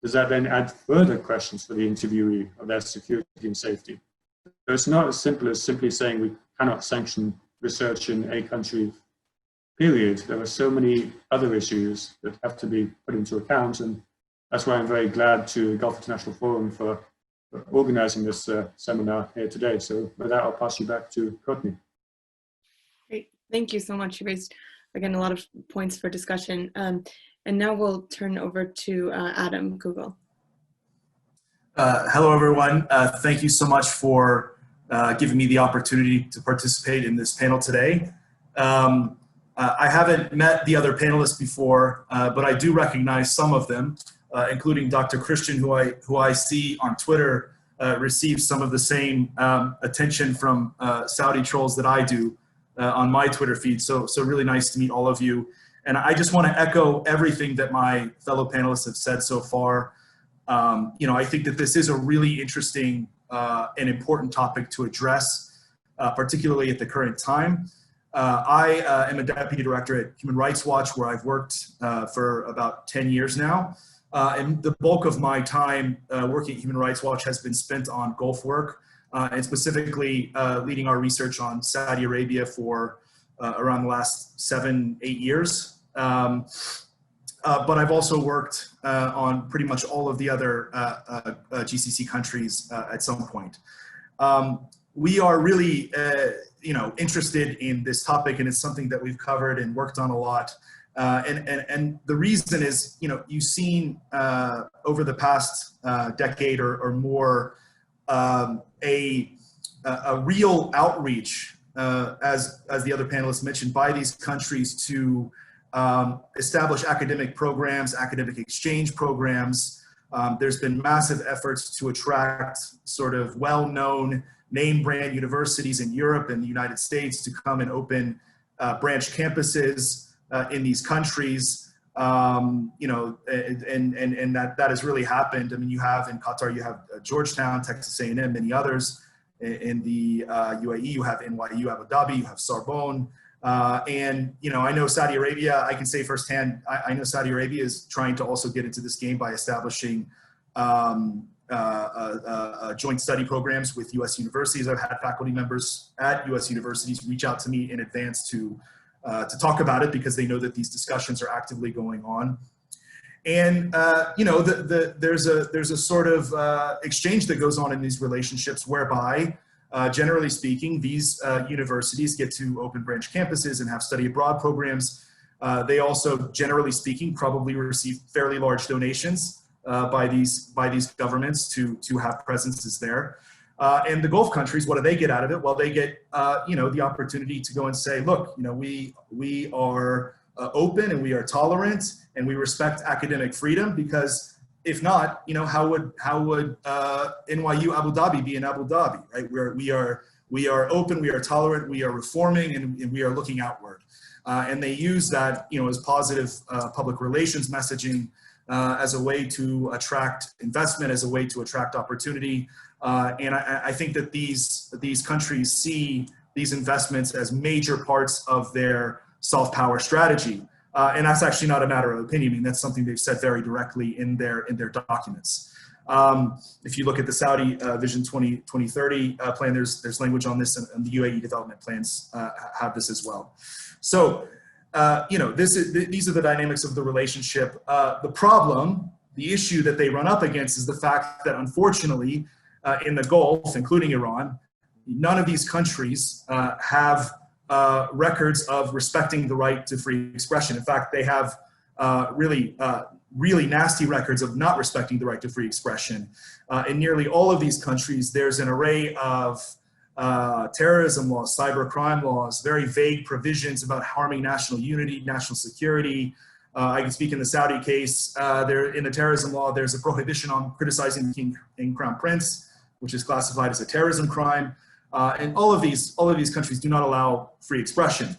Does that then add further questions for the interviewee of their security and safety? So it's not as simple as simply saying we cannot sanction research in a country, period. There are so many other issues that have to be put into account, and that's why I'm very glad to Gulf International Forum for organizing this seminar here today. So with that, I'll pass you back to Courtney. Great, thank you so much. You raised, again, a lot of points for discussion. And now we'll turn over to Adam Coogle. Hello, everyone. Thank you so much for giving me the opportunity to participate in this panel today. I haven't met the other panelists before, but I do recognize some of them, including Dr. Kristian, who I see on Twitter receives some of the same attention from Saudi trolls that I do on my Twitter feed. So really nice to meet all of you. And I just want to echo everything that my fellow panelists have said so far. You know, I think that this is a really interesting and important topic to address, particularly at the current time. I am a deputy director at Human Rights Watch, where I've worked for about 10 years now. And the bulk of my time working at Human Rights Watch has been spent on Gulf work, and specifically leading our research on Saudi Arabia for around the last 7-8 years. But I've also worked on pretty much all of the other GCC countries at some point. We are really, you know, interested in this topic, and it's something that we've covered and worked on a lot. And the reason is, you know, you've seen over the past decade or more a real outreach, as the other panelists mentioned, by these countries to establish academic programs, academic exchange programs. There's been massive efforts to attract sort of well-known name brand universities in Europe and the United States to come and open branch campuses in these countries. You know, and that has really happened. I mean, you have in Qatar, you have Georgetown, Texas A&M, many others. In the UAE, you have NYU, Abu Dhabi, you have Sorbonne. And, you know, I know Saudi Arabia, I can say firsthand, I know Saudi Arabia is trying to also get into this game by establishing joint study programs with US universities. I've had faculty members at US universities reach out to me in advance to talk about it, because they know that these discussions are actively going on. And, you know, there's a sort of exchange that goes on in these relationships whereby, generally speaking, these universities get to open branch campuses and have study abroad programs. They also, generally speaking, probably receive fairly large donations by these governments to have presences there. And the Gulf countries, what do they get out of it? Well, they get, you know, the opportunity to go and say, look, you know, we are open and we are tolerant and we respect academic freedom, because if not, you know, how would NYU Abu Dhabi be in Abu Dhabi, right? We are open, we are tolerant, we are reforming, and we are looking outward. And they use that, you know, as positive public relations messaging, as a way to attract investment, as a way to attract opportunity. And I think that these countries see these investments as major parts of their soft power strategy. And that's actually not a matter of opinion. I mean, that's something they've said very directly in their documents. If you look at the Saudi Vision 2030 plan, there's language on this, and the UAE development plans have this as well. So, you know, these are the dynamics of the relationship. The problem, the issue that they run up against is the fact that, unfortunately, in the Gulf, including Iran, none of these countries have records of respecting the right to free expression. In fact, they have really nasty records of not respecting the right to free expression. In nearly all of these countries, there's an array of terrorism laws, cyber crime laws, very vague provisions about harming national unity, national security, I can speak in the Saudi case. In the terrorism law, there's a prohibition on criticizing the king and crown prince, which is classified as a terrorism crime. And all of these countries do not allow free expression,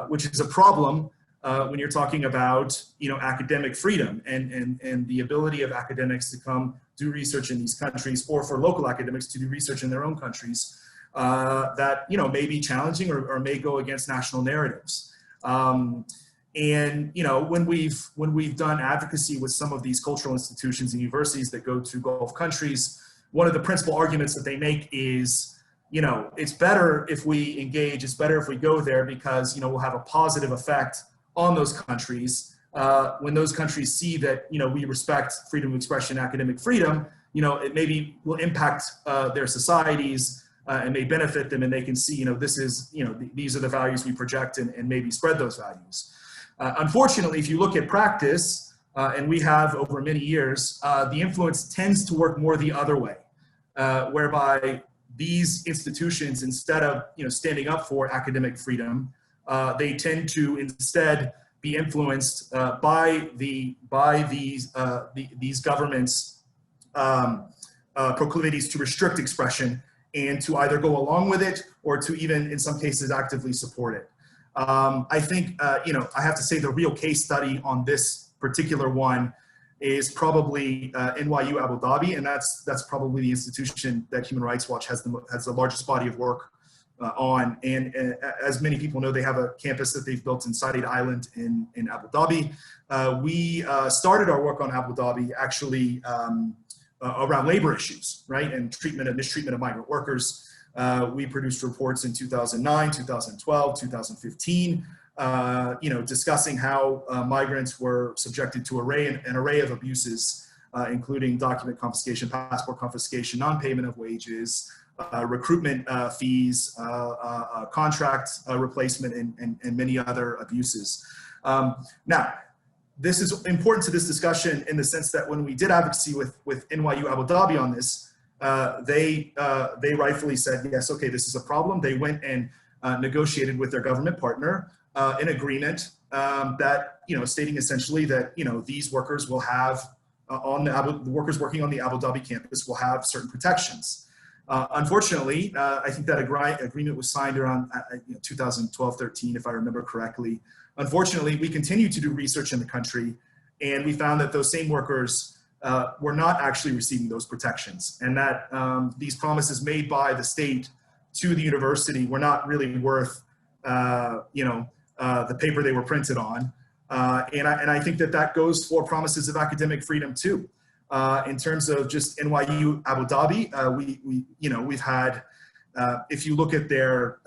which is a problem when you're talking about, academic freedom and the ability of academics to come do research in these countries, or for local academics to do research in their own countries that, may be challenging or may go against national narratives. And when we've done advocacy with some of these cultural institutions and universities that go to Gulf countries, one of the principal arguments that they make is, it's better if we engage, it's better if we go there because, we'll have a positive effect on those countries. When those countries see that, we respect freedom of expression, academic freedom, it maybe will impact their societies and may benefit them, and they can see, this is, these are the values we project and maybe spread those values. Unfortunately, if you look at practice, and we have over many years, the influence tends to work more the other way, whereby these institutions, instead of standing up for academic freedom, they tend to instead be influenced by these governments' proclivities to restrict expression and to either go along with it or to even, in some cases, actively support it. I think, I have to say the real case study on this particular one is probably NYU Abu Dhabi, and that's probably the institution that Human Rights Watch has the largest body of work on. And as many people know, they have a campus that they've built in Said Island in Abu Dhabi. We started our work on Abu Dhabi actually around labor issues, right, and mistreatment of migrant workers. We produced reports in 2009, 2012, 2015, discussing how migrants were subjected to an array of abuses, including document confiscation, passport confiscation, non-payment of wages, recruitment fees, contract replacement, and many other abuses. Now, this is important to this discussion in the sense that when we did advocacy with NYU Abu Dhabi on this, they rightfully said, yes, okay, this is a problem. They went and negotiated with their government partner an agreement that, stating essentially that, these workers will have, the workers working on the Abu Dhabi campus will have certain protections. Unfortunately, I think that agreement was signed around 2012-13, if I remember correctly. Unfortunately, we continued to do research in the country, and we found that those same workers were not actually receiving those protections, and that these promises made by the state to the university were not really worth, the paper they were printed on. And I think that goes for promises of academic freedom too. In terms of just NYU Abu Dhabi, we've had, if you look at their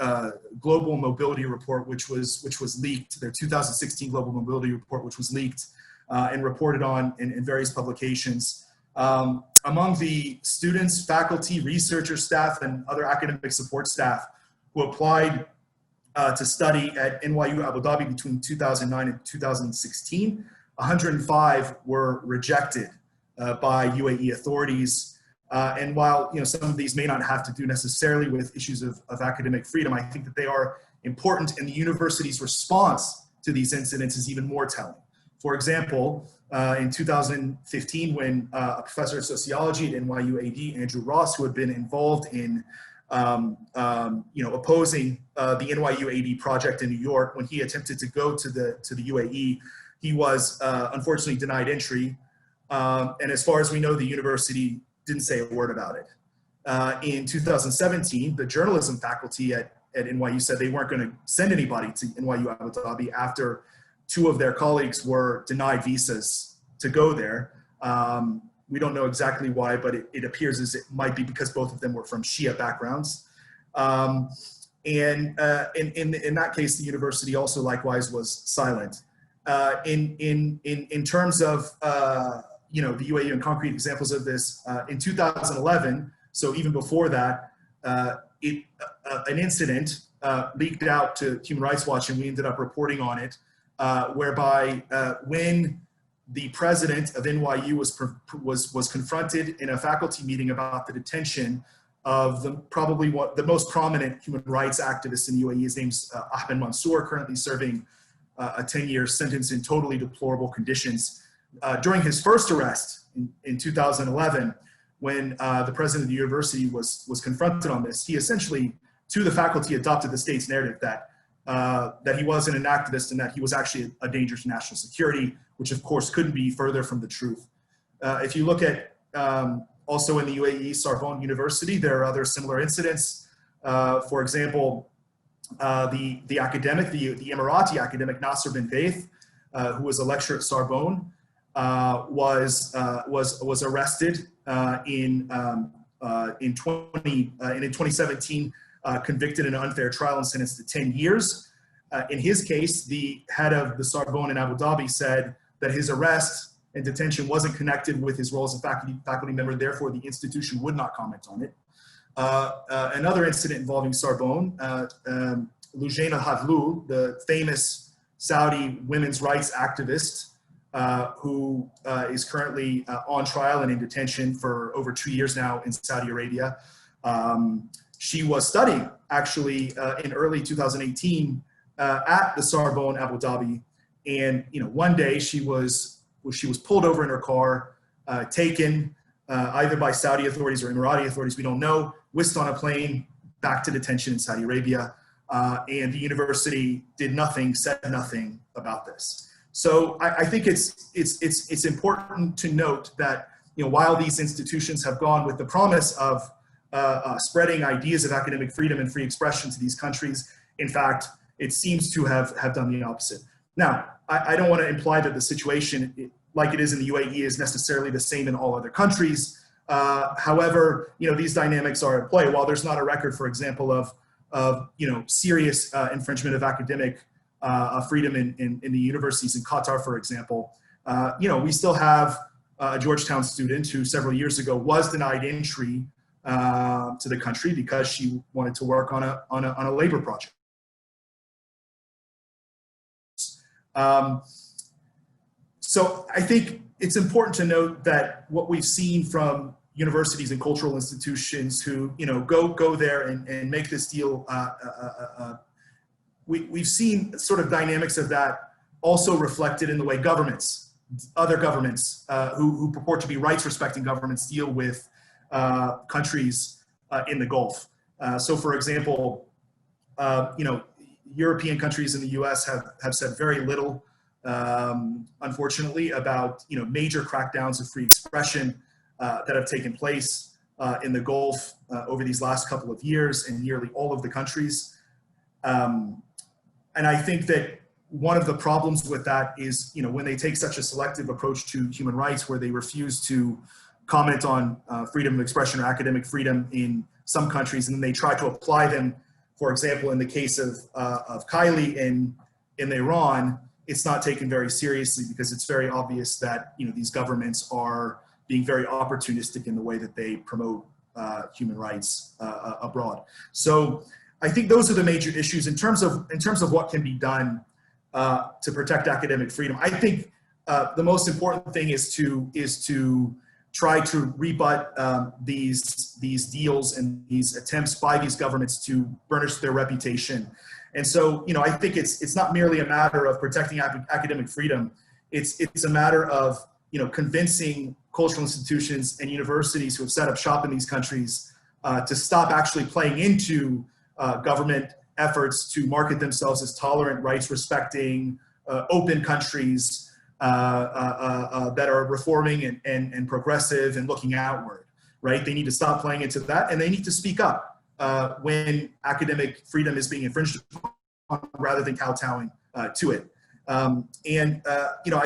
global mobility report, which was leaked, their 2016 global mobility report, which was leaked and reported on in various publications, among the students, faculty, researcher staff, and other academic support staff who applied to study at NYU Abu Dhabi between 2009 and 2016, 105 were rejected by UAE authorities. And while some of these may not have to do necessarily with issues of academic freedom, I think that they are important, and the university's response to these incidents is even more telling. For example, in 2015, when a professor of sociology at NYU AD, Andrew Ross, who had been involved in opposing the NYU AD project in New York, when he attempted to go to the UAE, he was unfortunately denied entry. And as far as we know, the university didn't say a word about it. In 2017, the journalism faculty at NYU said they weren't going to send anybody to NYU Abu Dhabi after 2 of their colleagues were denied visas to go there. We don't know exactly why, but it appears as it might be because both of them were from Shia backgrounds. And in that case, the university also likewise was silent. In terms of the UAE and concrete examples of this, in 2011, so even before that, an incident leaked out to Human Rights Watch, and we ended up reporting on it, whereby when the president of NYU was confronted in a faculty meeting about the detention of the most prominent human rights activist in the UAE. His name's Ahmed Mansour, currently serving a 10-year sentence in totally deplorable conditions. During his first arrest in 2011, when the president of the university was confronted on this, he essentially, to the faculty, adopted the state's narrative that he wasn't an activist and that he was actually a danger to national security, which of course couldn't be further from the truth. If you look at also in the UAE, Sorbonne University, there are other similar incidents. For example, the Emirati academic Nasser bin Baith, who was a lecturer at Sorbonne, was arrested in 2017, convicted in an unfair trial and sentenced to 10 years. In his case, the head of the Sorbonne in Abu Dhabi said that his arrest and detention wasn't connected with his role as a faculty member, therefore the institution would not comment on it. Another incident involving Sorbonne, Loujaina Hadlou, the famous Saudi women's rights activist, who is currently on trial and in detention for over 2 years now in Saudi Arabia. She was studying actually in early 2018 at the Sorbonne Abu Dhabi, and one day she was pulled over in her car, taken either by Saudi authorities or Emirati authorities, we don't know, whisked on a plane back to detention in Saudi Arabia, and the university did nothing, said nothing about this. So I think it's important to note that while these institutions have gone with the promise of spreading ideas of academic freedom and free expression to these countries, in fact, it seems to have done the opposite. Now, I don't want to imply that the situation, like it is in the UAE, is necessarily the same in all other countries. However, these dynamics are at play. While there's not a record, for example, of serious infringement of academic freedom in the universities in Qatar, for example, we still have a Georgetown student who several years ago was denied entry to the country because she wanted to work on a labor project. So I think it's important to note that what we've seen from universities and cultural institutions who go there and make this deal, we've seen sort of dynamics of that also reflected in the way governments, other governments who purport to be rights-respecting governments, deal with countries in the Gulf. So, for example, European countries in the U.S. have said very little, unfortunately, about major crackdowns of free expression that have taken place in the Gulf over these last couple of years in nearly all of the countries. And I think that one of the problems with that is, when they take such a selective approach to human rights, where they refuse to comment on freedom of expression or academic freedom in some countries, and then they try to apply them, for example, in the case of Kylie in Iran, it's not taken very seriously because it's very obvious that these governments are being very opportunistic in the way that they promote human rights abroad. So I think those are the major issues in terms of what can be done to protect academic freedom. I think the most important thing is to try to rebut these deals and these attempts by these governments to burnish their reputation. And so, I think it's not merely a matter of protecting academic freedom. It's a matter of convincing cultural institutions and universities who have set up shop in these countries to stop actually playing into government efforts to market themselves as tolerant, rights-respecting, open countries that are reforming and progressive and looking outward, right? They need to stop playing into that, and they need to speak up when academic freedom is being infringed upon rather than kowtowing to it. I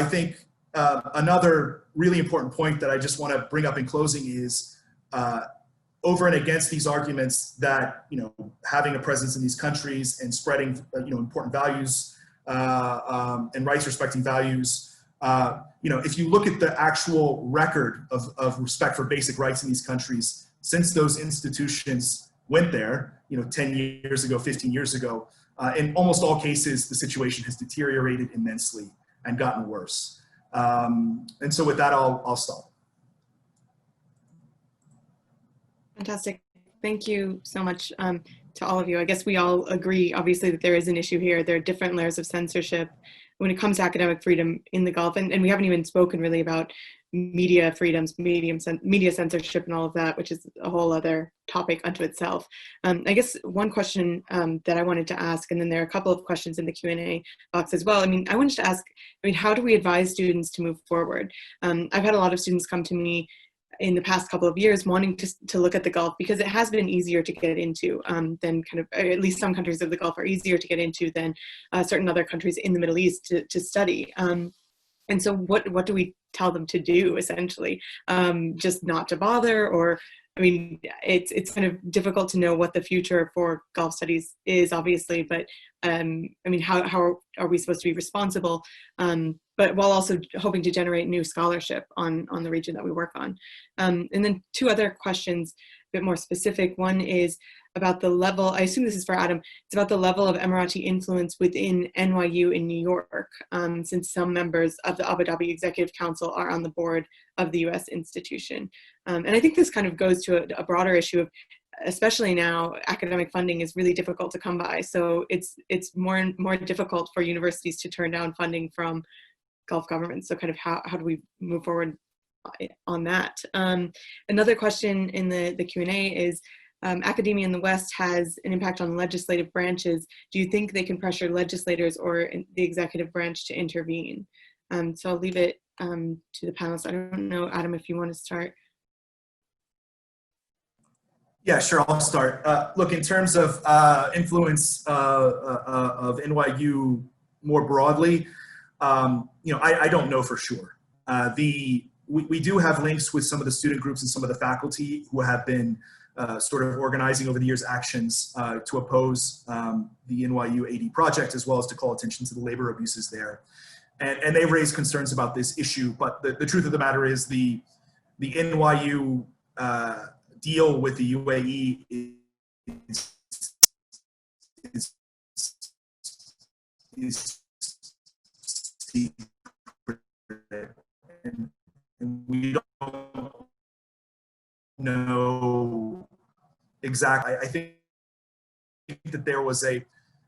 think another really important point that I just want to bring up in closing is over and against these arguments that having a presence in these countries and spreading important values and rights-respecting values. If you look at the actual record of respect for basic rights in these countries, since those institutions went there, 10 years ago, 15 years ago, in almost all cases, the situation has deteriorated immensely and gotten worse. And so with that, I'll stop. Fantastic. Thank you so much. all of you. I guess we all agree, obviously, that there is an issue here. There are different layers of censorship when it comes to academic freedom in the Gulf. And we haven't even spoken really about media freedoms, media censorship and all of that, which is a whole other topic unto itself. I guess one question that I wanted to ask, and then there are a couple of questions in the Q&A box as well. I mean, I wanted to ask, how do we advise students to move forward? I've had a lot of students come to me in the past couple of years wanting to look at the Gulf because it has been easier to get into than kind of, at least some countries of the Gulf are easier to get into than certain other countries in the Middle East to study. And so what do we tell them to do, essentially? Just not to bother? Or, I mean, it's kind of difficult to know what the future for Gulf studies is, obviously, but I mean, how are we supposed to be responsible, but while also hoping to generate new scholarship on the region that we work on? And then two other questions, a bit more specific. One is about the level, I assume this is for Adam, it's about the level of Emirati influence within NYU in New York, since some members of the Abu Dhabi Executive Council are on the board of the US institution. And I think this kind of goes to a broader issue of, especially now, academic funding is really difficult to come by. So it's more and more difficult for universities to turn down funding from Gulf governments. So kind of how do we move forward on that? Another question in the Q&A is, academia in the West has an impact on legislative branches. Do you think they can pressure legislators or the executive branch to intervene? So I'll leave it to the panelists. I don't know, Adam, if you want to start. Yeah, sure, I'll start. Look, in terms of influence of NYU more broadly, you know, I don't know for sure. We do have links with some of the student groups and some of the faculty who have been sort of organizing over the years actions to oppose the NYU AD project, as well as to call attention to the labor abuses there. And they've raised concerns about this issue, but the truth of the matter is the NYU deal with the UAE is secret, and we don't know exactly. I think that there was I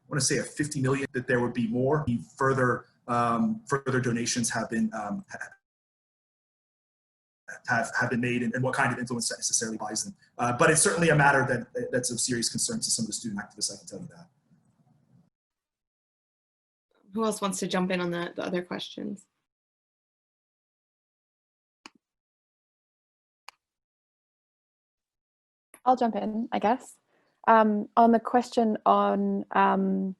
want to say a 50 million, that there would be more. Further donations have been made, and what kind of influence that necessarily buys them. But it's certainly a matter that's of serious concern to some of the student activists, I can tell you that. Who else wants to jump in on the other questions? I'll jump in, I guess. On the question on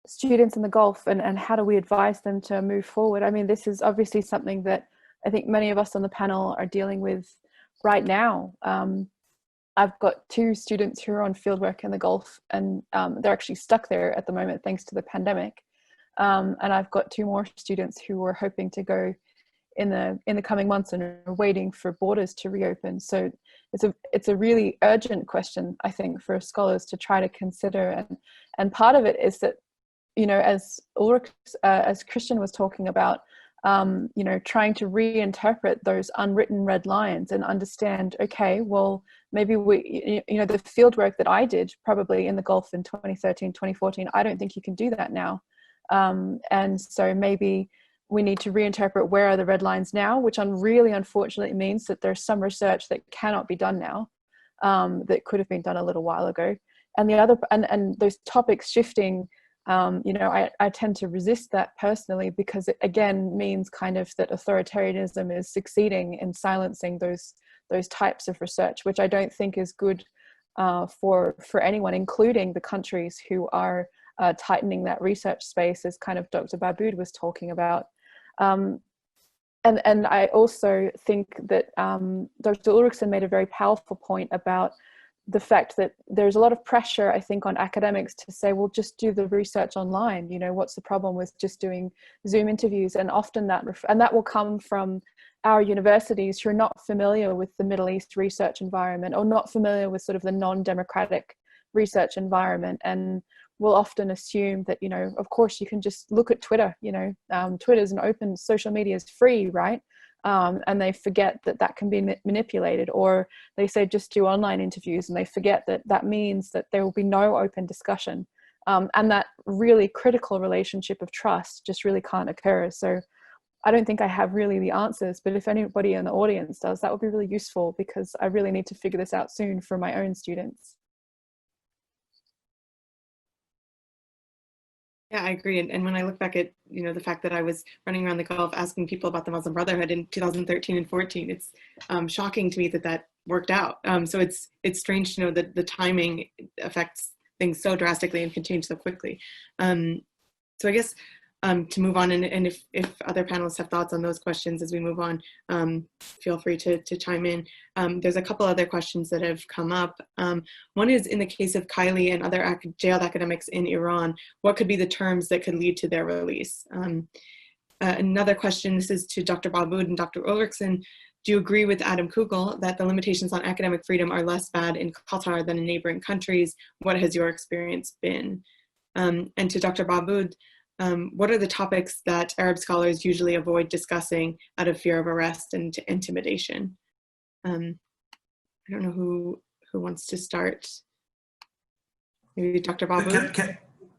students in the Gulf and how do we advise them to move forward? I mean, this is obviously something that I think many of us on the panel are dealing with right now. I've got 2 students who are on fieldwork in the Gulf, and they're actually stuck there at the moment thanks to the pandemic. And I've got 2 more students who are hoping to go in the coming months and are waiting for borders to reopen. So it's a really urgent question, I think, for scholars to try to consider. And part of it is that, you know, as Kristian was talking about, you know, trying to reinterpret those unwritten red lines and understand, okay, well, maybe you know, the field work that I did probably in the Gulf in 2013, 2014, I don't think you can do that now. And so maybe we need to reinterpret where are the red lines now, which really unfortunately means that there's some research that cannot be done now, that could have been done a little while ago. And the other, and those topics shifting, you know, I tend to resist that personally, because it again means kind of that authoritarianism is succeeding in silencing those types of research, which I don't think is good for anyone, including the countries who are tightening that research space, as kind of Dr. Baabood was talking about. And I also think that Dr. Ulrichsen made a very powerful point about the fact that there's a lot of pressure, I think, on academics to say, well, just do the research online. You know, what's the problem with just doing Zoom interviews? And often that will come from our universities who are not familiar with the Middle East research environment, or not familiar with sort of the non-democratic research environment, and will often assume that, you know, of course you can just look at Twitter, you know, Twitter is an open, social media is free, right? and they forget that that can be manipulated, or they say just do online interviews, and they forget that that means that there will be no open discussion, and that really critical relationship of trust just really can't occur. So I don't think I have really the answers, but if anybody in the audience does, that would be really useful, because I really need to figure this out soon for my own students. Yeah, I agree. And when I look back at, the fact that I was running around the Gulf asking people about the Muslim Brotherhood in 2013 and 14, it's shocking to me that that worked out. So it's strange to know that the timing affects things so drastically and can change so quickly. So I guess to move on, and if other panelists have thoughts on those questions as we move on, feel free to chime in. There's a couple other questions that have come up. One is, in the case of Kylie and other jailed academics in Iran, what could be the terms that could lead to their release? Another question, this is to Dr. Baabood and Dr. Ulrichsen. Do you agree with Adam Coogle that the limitations on academic freedom are less bad in Qatar than in neighboring countries? What has your experience been? And to Dr. Baabood, what are the topics that Arab scholars usually avoid discussing out of fear of arrest and intimidation? I don't know who wants to start. Maybe Dr. Baabood?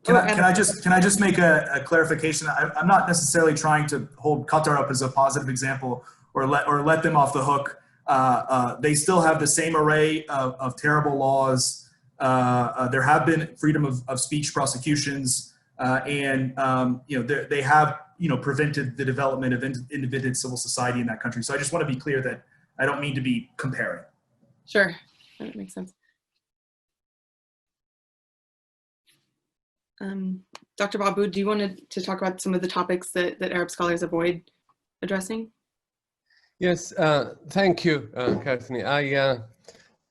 Can I just make a clarification? I'm not necessarily trying to hold Qatar up as a positive example or let them off the hook. They still have the same array of terrible laws. There have been freedom of speech prosecutions. They have, prevented the development of independent civil society in that country. So I just want to be clear that I don't mean to be comparing. Sure, that makes sense. Dr. Baabood, do you want to talk about some of the topics that Arab scholars avoid addressing? Yes, thank you, Courtney.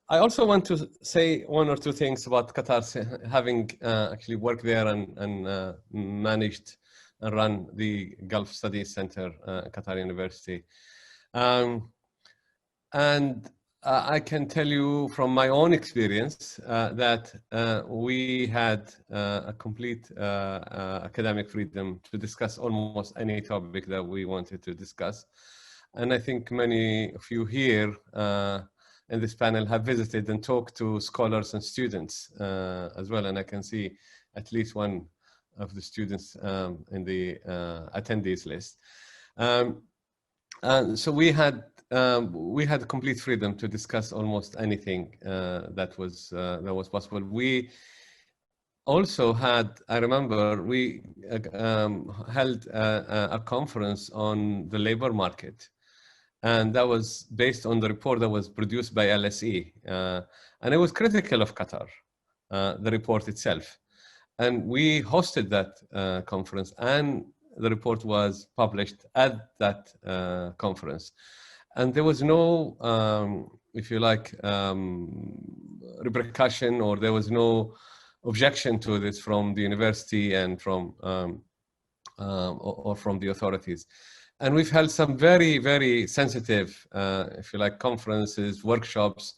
I also want to say one or two things about Qatar, having actually worked there and managed and run the Gulf Studies Center at Qatar University. I can tell you from my own experience that we had a complete academic freedom to discuss almost any topic that we wanted to discuss. And I think many of you here in this panel have visited and talked to scholars and students as well. And I can see at least one of the students in the attendees list. So we had complete freedom to discuss almost anything that was possible. We also had, I remember, we held a conference on the labor market. And that was based on the report that was produced by LSE. And it was critical of Qatar, the report itself. And we hosted that conference, and the report was published at that conference. And there was no, if you like, repercussion, or there was no objection to this from the university and from, or from the authorities. And we've held some very, very sensitive, if you like, conferences, workshops,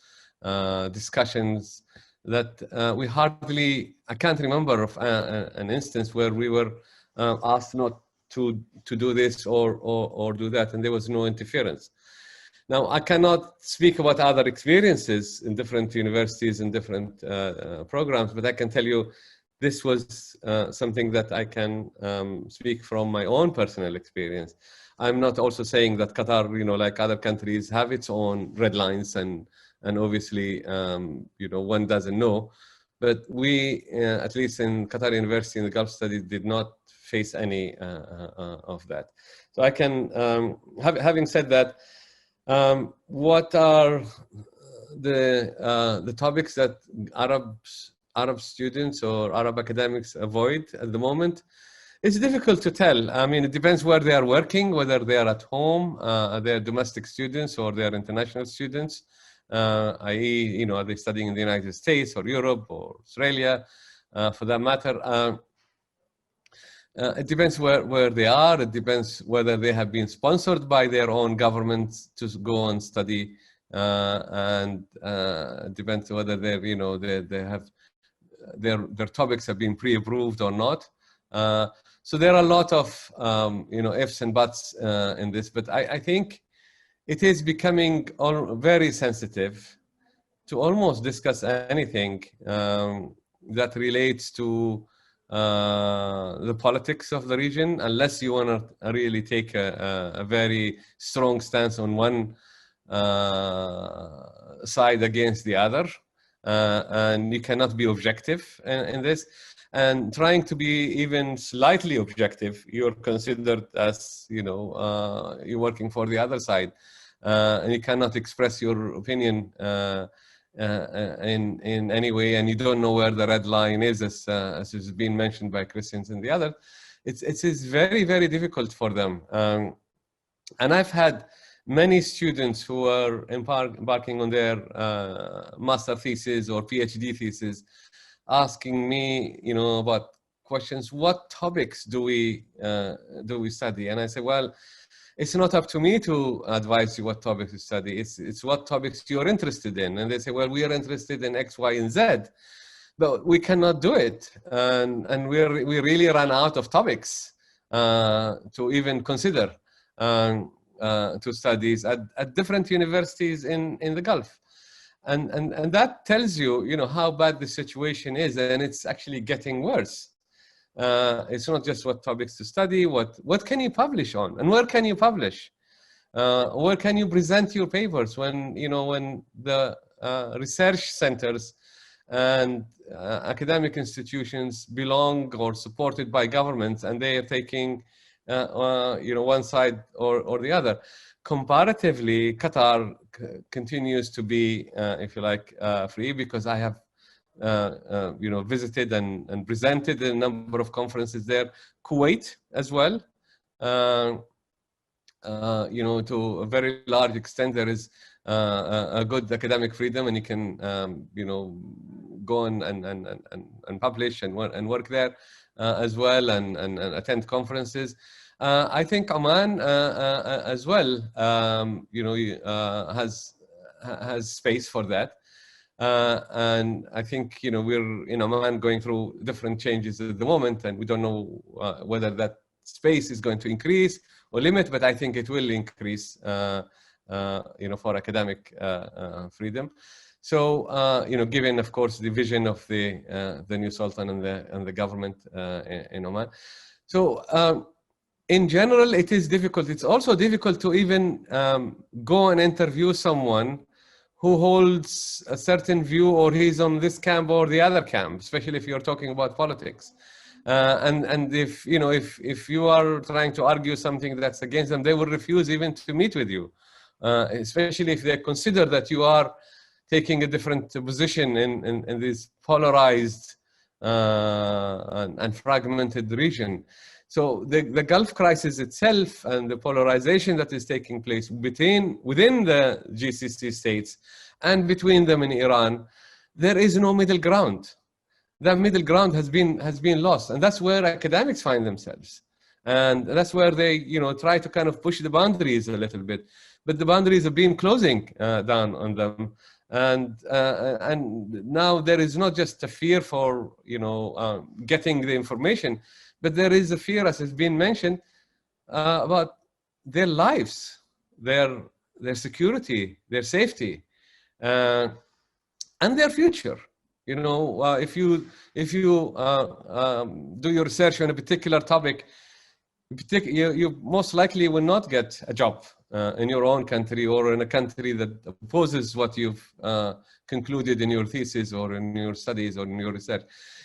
discussions that we hardly, I can't remember of an instance where we were asked not to do this or do that, and there was no interference. Now, I cannot speak about other experiences in different universities and different programs, but I can tell you this was something that I can speak from my own personal experience. I'm not also saying that Qatar, like other countries, have its own red lines, and obviously, one doesn't know. But we, at least in Qatar University in the Gulf Studies, did not face any of that. So I can, having said that, what are the topics that Arab students or Arab academics avoid at the moment? It's difficult to tell. I mean, it depends where they are working, whether they are at home, they're domestic students or they're international students, i.e., are they studying in the United States or Europe or Australia, for that matter. It depends where they are. It depends whether they have been sponsored by their own governments to go and study, and it depends whether they're, they have their topics have been pre-approved or not. So there are a lot of ifs and buts in this, but I think it is becoming very sensitive to almost discuss anything that relates to the politics of the region, unless you want to really take a very strong stance on one side against the other, and you cannot be objective in this. And trying to be even slightly objective, you're considered as, you know, you're working for the other side, and you cannot express your opinion in any way, and you don't know where the red line is, as has been mentioned by Kristian and the other. It's very, very difficult for them. And I've had many students who are embarking on their master thesis or PhD thesis asking me, you know, about questions, what topics do we study? And I say, well, it's not up to me to advise you what topics to study. It's what topics you're interested in. And they say, well, we are interested in X, Y, and Z, but we cannot do it. And we really ran out of topics to even consider to studies at different universities in the Gulf. And that tells you, you know, how bad the situation is, and it's actually getting worse. It's not just what topics to study, what can you publish on, and where can you publish? Where can you present your papers when, you know, when the research centers and academic institutions belong or supported by governments, and they are taking, you know, one side or the other. Comparatively, Qatar continues to be, if you like, free, because I have you know, visited and presented in a number of conferences there. Kuwait as well, you know, to a very large extent, there is a good academic freedom, and you can, you know, go and publish and work there as well, and attend conferences. I think Oman as well, you know, has space for that. And I think, you know, we're in Oman going through different changes at the moment, and we don't know whether that space is going to increase or limit, but I think it will increase, you know, for academic freedom. So, you know, given, of course, the vision of the new Sultan and the government in Oman. So, in general, it is difficult. It's also difficult to even go and interview someone who holds a certain view, or he's on this camp or the other camp, especially if you're talking about politics. And if, you know, if you are trying to argue something that's against them, they will refuse even to meet with you, especially if they consider that you are taking a different position in this polarized and fragmented region. So the Gulf crisis itself and the polarization that is taking place within the GCC states and between them in Iran, there is no middle ground. That middle ground has been lost, and that's where academics find themselves, and that's where they, you know, try to kind of push the boundaries a little bit, but the boundaries have been closing down on them, and now there is not just a fear for, you know, getting the information, but there is a fear, as has been mentioned, about their lives, their security, their safety, and their future. You know, if you do your research on a particular topic, you most likely will not get a job in your own country or in a country that opposes what you've concluded in your thesis or in your studies or in your research.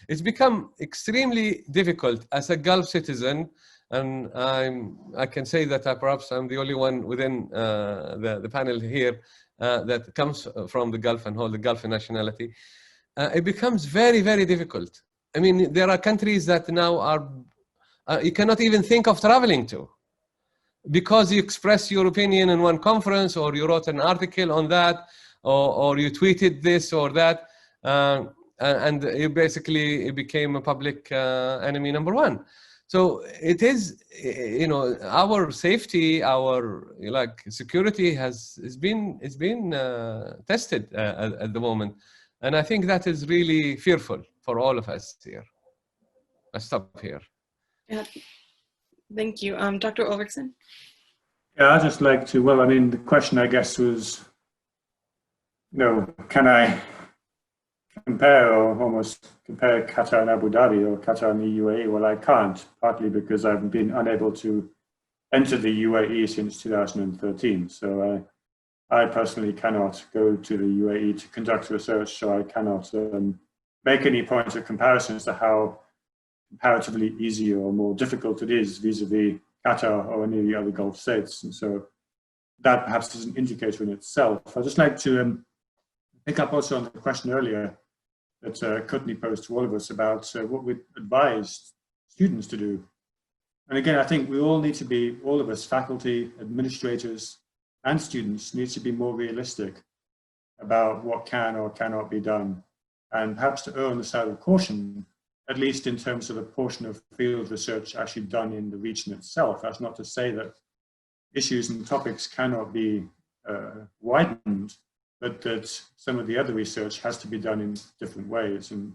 It's become extremely difficult as a Gulf citizen, and I can say that perhaps I'm the only one within the panel here that comes from the Gulf and hold the Gulf nationality. It becomes very, very difficult. I mean, there are countries that now are, you cannot even think of traveling to, because you expressed your opinion in one conference, or you wrote an article on that, or you tweeted this or that, and you basically became a public enemy number one. So it is, you know, our safety, our security has been tested at the moment. And I think that is really fearful for all of us here. I stop here. Yeah. Thank you. Dr. Ulrichsen? Yeah, I'd just like to, well, I mean, the question, I guess, was, can I compare or almost compare Qatar and Abu Dhabi or Qatar and the UAE? Well, I can't, partly because I've been unable to enter the UAE since 2013. So I personally cannot go to the UAE to conduct research, so I cannot make any points of comparison as to how comparatively easy or more difficult it is vis-a-vis Qatar or any of the other Gulf states. And so that perhaps is an indicator in itself. I'd just like to pick up also on the question earlier that Courtney posed to all of us about what we advise students to do. And again, I think we all need to be, all of us, faculty, administrators, and students need to be more realistic about what can or cannot be done, and perhaps to err on the side of caution, at least in terms of the portion of field research actually done in the region itself. That's not to say that issues and topics cannot be widened, but that some of the other research has to be done in different ways. And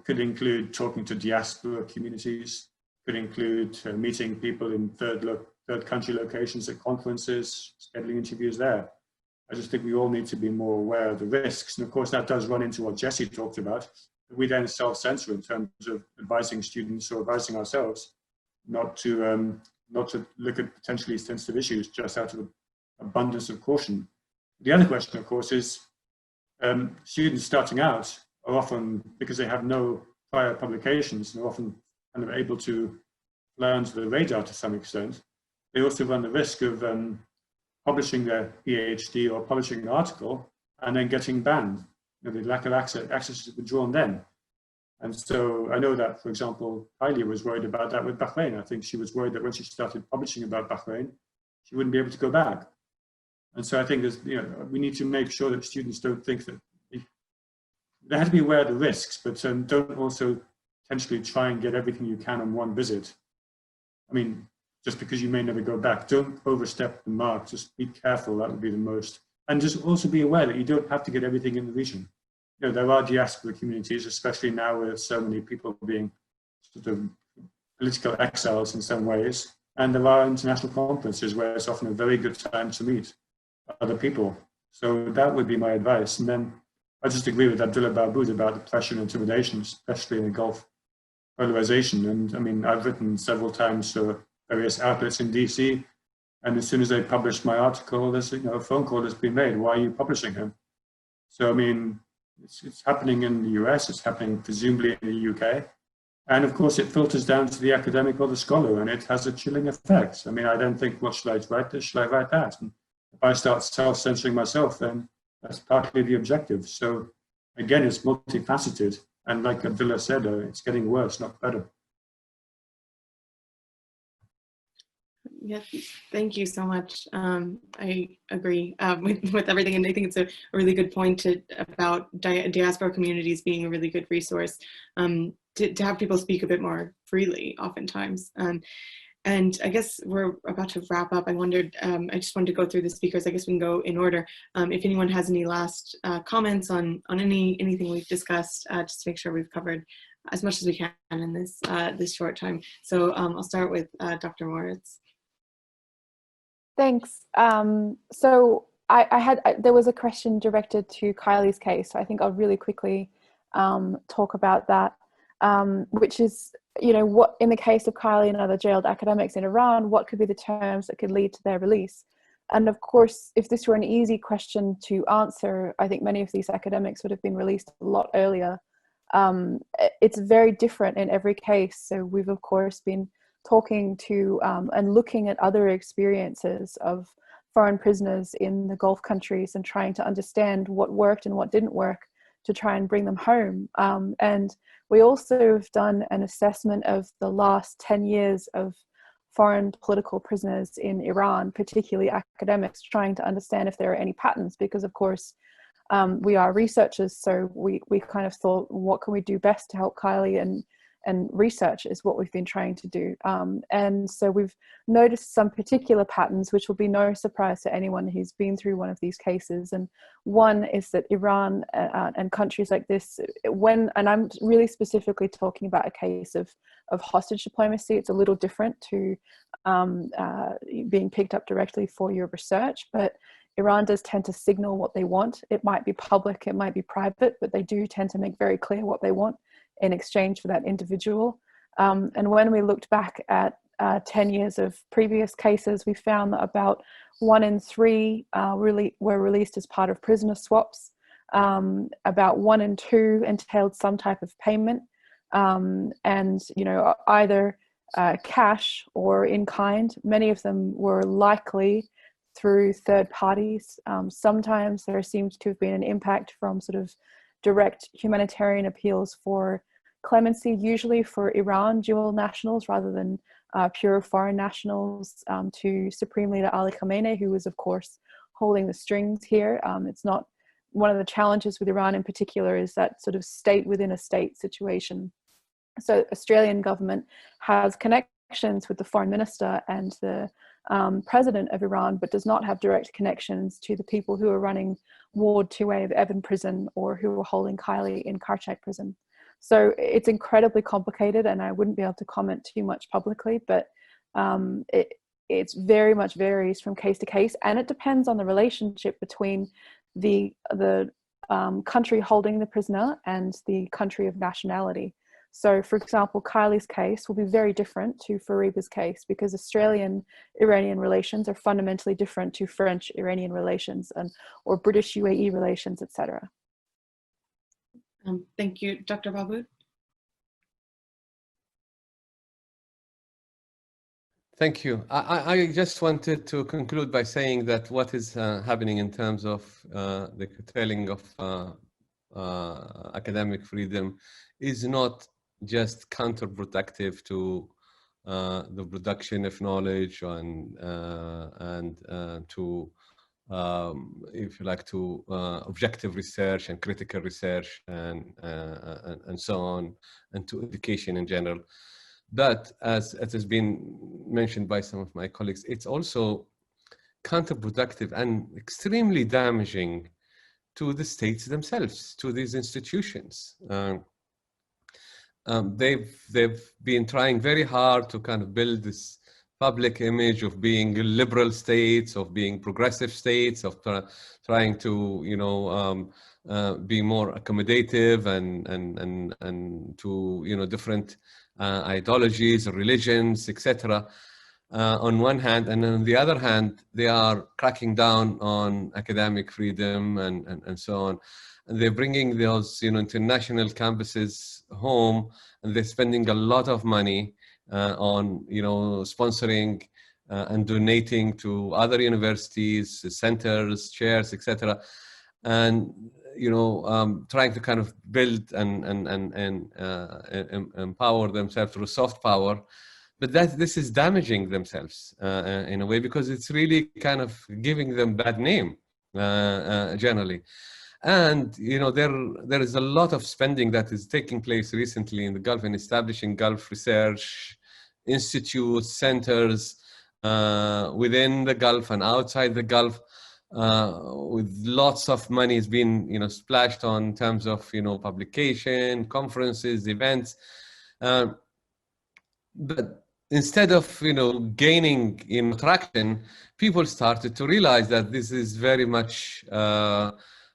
could include talking to diaspora communities, could include meeting people in third country locations at conferences, scheduling interviews there. I just think we all need to be more aware of the risks. And of course, that does run into what Jessie talked about. We then self-censor in terms of advising students or advising ourselves not to look at potentially sensitive issues just out of abundance of caution. The other question, of course, is students starting out are often, because they have no prior publications, and are often kind of able to fly under the radar to some extent. They also run the risk of publishing their PhD or publishing an article and then getting banned. The lack of access is withdrawn then. And so I know that, for example, Kylie was worried about that with Bahrain. I think she was worried that when she started publishing about Bahrain, she wouldn't be able to go back. And so I think we need to make sure that students don't think that they have to be aware of the risks, but don't also potentially try and get everything you can on one visit. I mean, just because you may never go back, don't overstep the mark. Just be careful. That would be the most. And just also be aware that you don't have to get everything in the region. There are diaspora communities, especially now with so many people being sort of political exiles in some ways. And there are international conferences where it's often a very good time to meet other people. So that would be my advice. And then I just agree with Abdullah Baabood about the pressure and intimidation, especially in the Gulf polarization. And I mean, I've written several times for various outlets in DC, and as soon as they publish my article, there's a phone call that's been made. Why are you publishing him? So I mean, it's happening in the US, it's happening presumably in the UK, and of course it filters down to the academic or the scholar, and it has a chilling effect. I mean, I don't think, what should I write this? Should I write that? And if I start self-censoring myself, then that's partly the objective. So again, it's multifaceted, and like Abdullah said, it's getting worse, not better. Yeah, thank you so much. I agree with everything, and I think it's a really good point about diaspora communities being a really good resource to have people speak a bit more freely, oftentimes. And I guess we're about to wrap up. I just wanted to go through the speakers. I guess we can go in order. If anyone has any last comments on anything we've discussed, just to make sure we've covered as much as we can in this short time. So I'll start with Dr. Moritz. Thanks. So there was a question directed to Kylie's case. So I think I'll really quickly talk about that, which is, what in the case of Kylie and other jailed academics in Iran, what could be the terms that could lead to their release? And of course, if this were an easy question to answer, I think many of these academics would have been released a lot earlier. It's very different in every case. So we've of course been talking to and looking at other experiences of foreign prisoners in the Gulf countries and trying to understand what worked and what didn't work to try and bring them home. And we also have done an assessment of the last 10 years of foreign political prisoners in Iran, particularly academics, trying to understand if there are any patterns, because of course we are researchers, so we kind of thought, what can we do best to help Kylie and research is what we've been trying to do. And so we've noticed some particular patterns, which will be no surprise to anyone who's been through one of these cases. And one is that Iran and countries like this, and I'm really specifically talking about a case of hostage diplomacy. It's a little different to being picked up directly for your research, but Iran does tend to signal what they want. It might be public, it might be private, but they do tend to make very clear what they want in exchange for that individual. And when we looked back at 10 years of previous cases, we found that about 1 in 3 really were released as part of prisoner swaps. About 1 in 2 entailed some type of payment, and either cash or in kind. Many of them were likely through third parties. Sometimes there seems to have been an impact from sort of direct humanitarian appeals for clemency, usually for Iran dual nationals rather than pure foreign nationals, to Supreme Leader Ali Khamenei, who was of course holding the strings here. It's not one of the challenges with Iran in particular is that sort of state within a state situation. So Australian government has connections with the foreign minister and the president of Iran, but does not have direct connections to the people who are running Ward 2A of Evin prison or who are holding Kylie in Karchak prison. So it's incredibly complicated, and I wouldn't be able to comment too much publicly, but it's very much varies from case to case, and it depends on the relationship between the country holding the prisoner and the country of nationality. So, for example, Kylie's case will be very different to Fariba's case because Australian-Iranian relations are fundamentally different to French-Iranian relations or British-UAE relations, etc. Thank you. Dr. Baabood? Thank you. I just wanted to conclude by saying that what is happening in terms of the curtailing of academic freedom is not just counterproductive to the production of knowledge and to, if you like, to objective research and critical research and so on, and to education in general. But as it has been mentioned by some of my colleagues, it's also counterproductive and extremely damaging to the states themselves, to these institutions. They've been trying very hard to kind of build this public image of being liberal states, of being progressive states, of trying to, be more accommodative and to, different ideologies or religions, etc. On one hand, and on the other hand, they are cracking down on academic freedom and so on. And they're bringing those, international campuses home, and they're spending a lot of money on, sponsoring and donating to other universities, centers, chairs, etc. And, trying to kind of build and empower themselves through soft power. But this is damaging themselves in a way, because it's really kind of giving them bad name generally. And, there is a lot of spending that is taking place recently in the Gulf and establishing Gulf research institutes, centers within the Gulf and outside the Gulf, with lots of money has been, splashed on in terms of, publication, conferences, events. But instead of, gaining, traction, people started to realize that this is very much,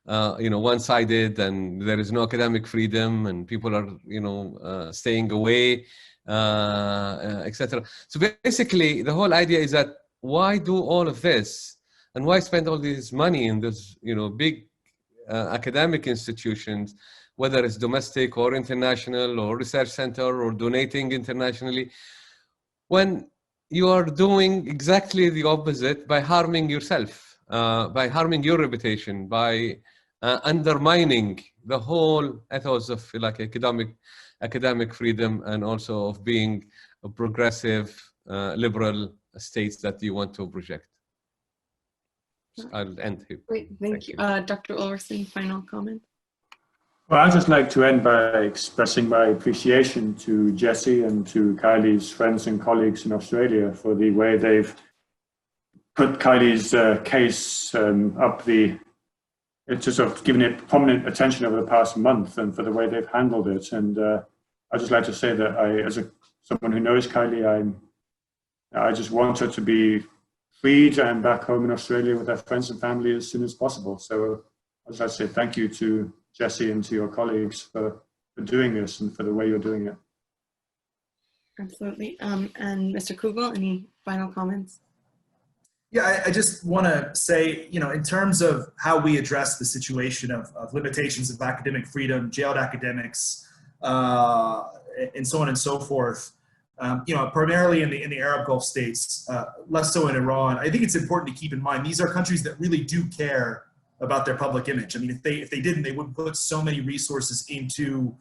one-sided, and there is no academic freedom, and people are, staying away, etc. So basically, the whole idea is that why do all of this, and why spend all this money in this, big academic institutions, whether it's domestic or international or research center or donating internationally, when you are doing exactly the opposite by harming yourself, by harming your reputation, by undermining the whole ethos of like academic freedom, and also of being a progressive, liberal states that you want to project. So I'll end here. Great, thank you. Dr. Ulrichsen, final comment. Well, I'd just like to end by expressing my appreciation to Jessie and to Kylie's friends and colleagues in Australia for the way they've put Kylie's case up it's just sort of given it prominent attention over the past month, and for the way they've handled it. And I'd just like to say that someone who knows Kylie, I just want her to be freed and back home in Australia with her friends and family as soon as possible. So I'd just like to say thank you to Jessie and to your colleagues for doing this and for the way you're doing it. Absolutely. And Mr. Coogle, any final comments? Yeah, I just want to say, in terms of how we address the situation of limitations of academic freedom, jailed academics, and so on and so forth, primarily in the Arab Gulf states, less so in Iran, I think it's important to keep in mind these are countries that really do care about their public image. I mean, if they didn't, they wouldn't put so many resources into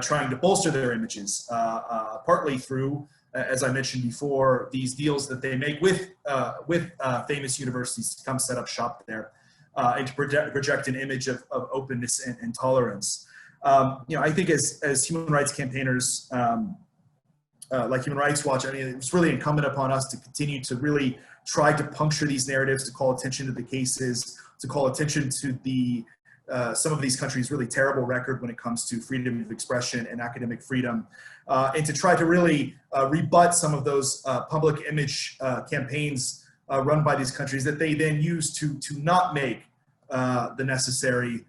trying to bolster their images, partly through, as I mentioned before, these deals that they make with famous universities to come set up shop there and to project an image of openness and tolerance. I think as human rights campaigners, like Human Rights Watch, I mean, it's really incumbent upon us to continue to really try to puncture these narratives, to call attention to the cases, to call attention to the some of these countries' really terrible record when it comes to freedom of expression and academic freedom, and to try to really rebut some of those public image campaigns run by these countries that they then use to not make the necessary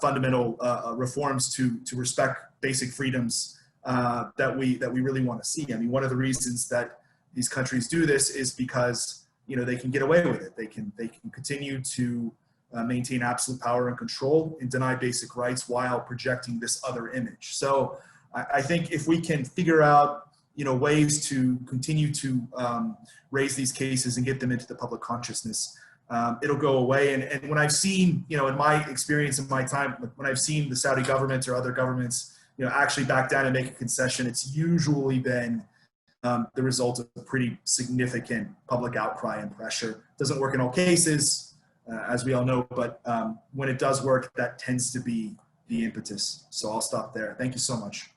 fundamental reforms to respect basic freedoms that we really want to see. I mean, one of the reasons that these countries do this is because they can get away with it. They can continue to maintain absolute power and control and deny basic rights while projecting this other image. So I think if we can figure out ways to continue to raise these cases and get them into the public consciousness, it'll go away. And when I've seen, in my experience in my time, when I've seen the Saudi government or other governments, actually back down and make a concession, it's usually been the result of a pretty significant public outcry and pressure. It doesn't work in all cases, as we all know, but when it does work, that tends to be the impetus. So I'll stop there. Thank you so much.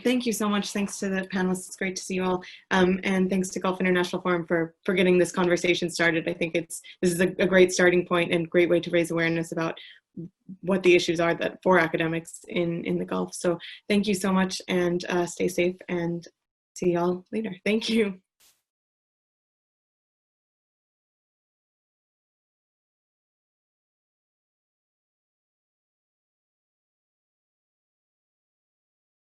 Thank you so much. Thanks to the panelists. It's great to see you all. And thanks to Gulf International Forum for getting this conversation started. I think this is a great starting point and great way to raise awareness about what the issues are for academics in the Gulf. So thank you so much, and stay safe, and see y'all later. Thank you.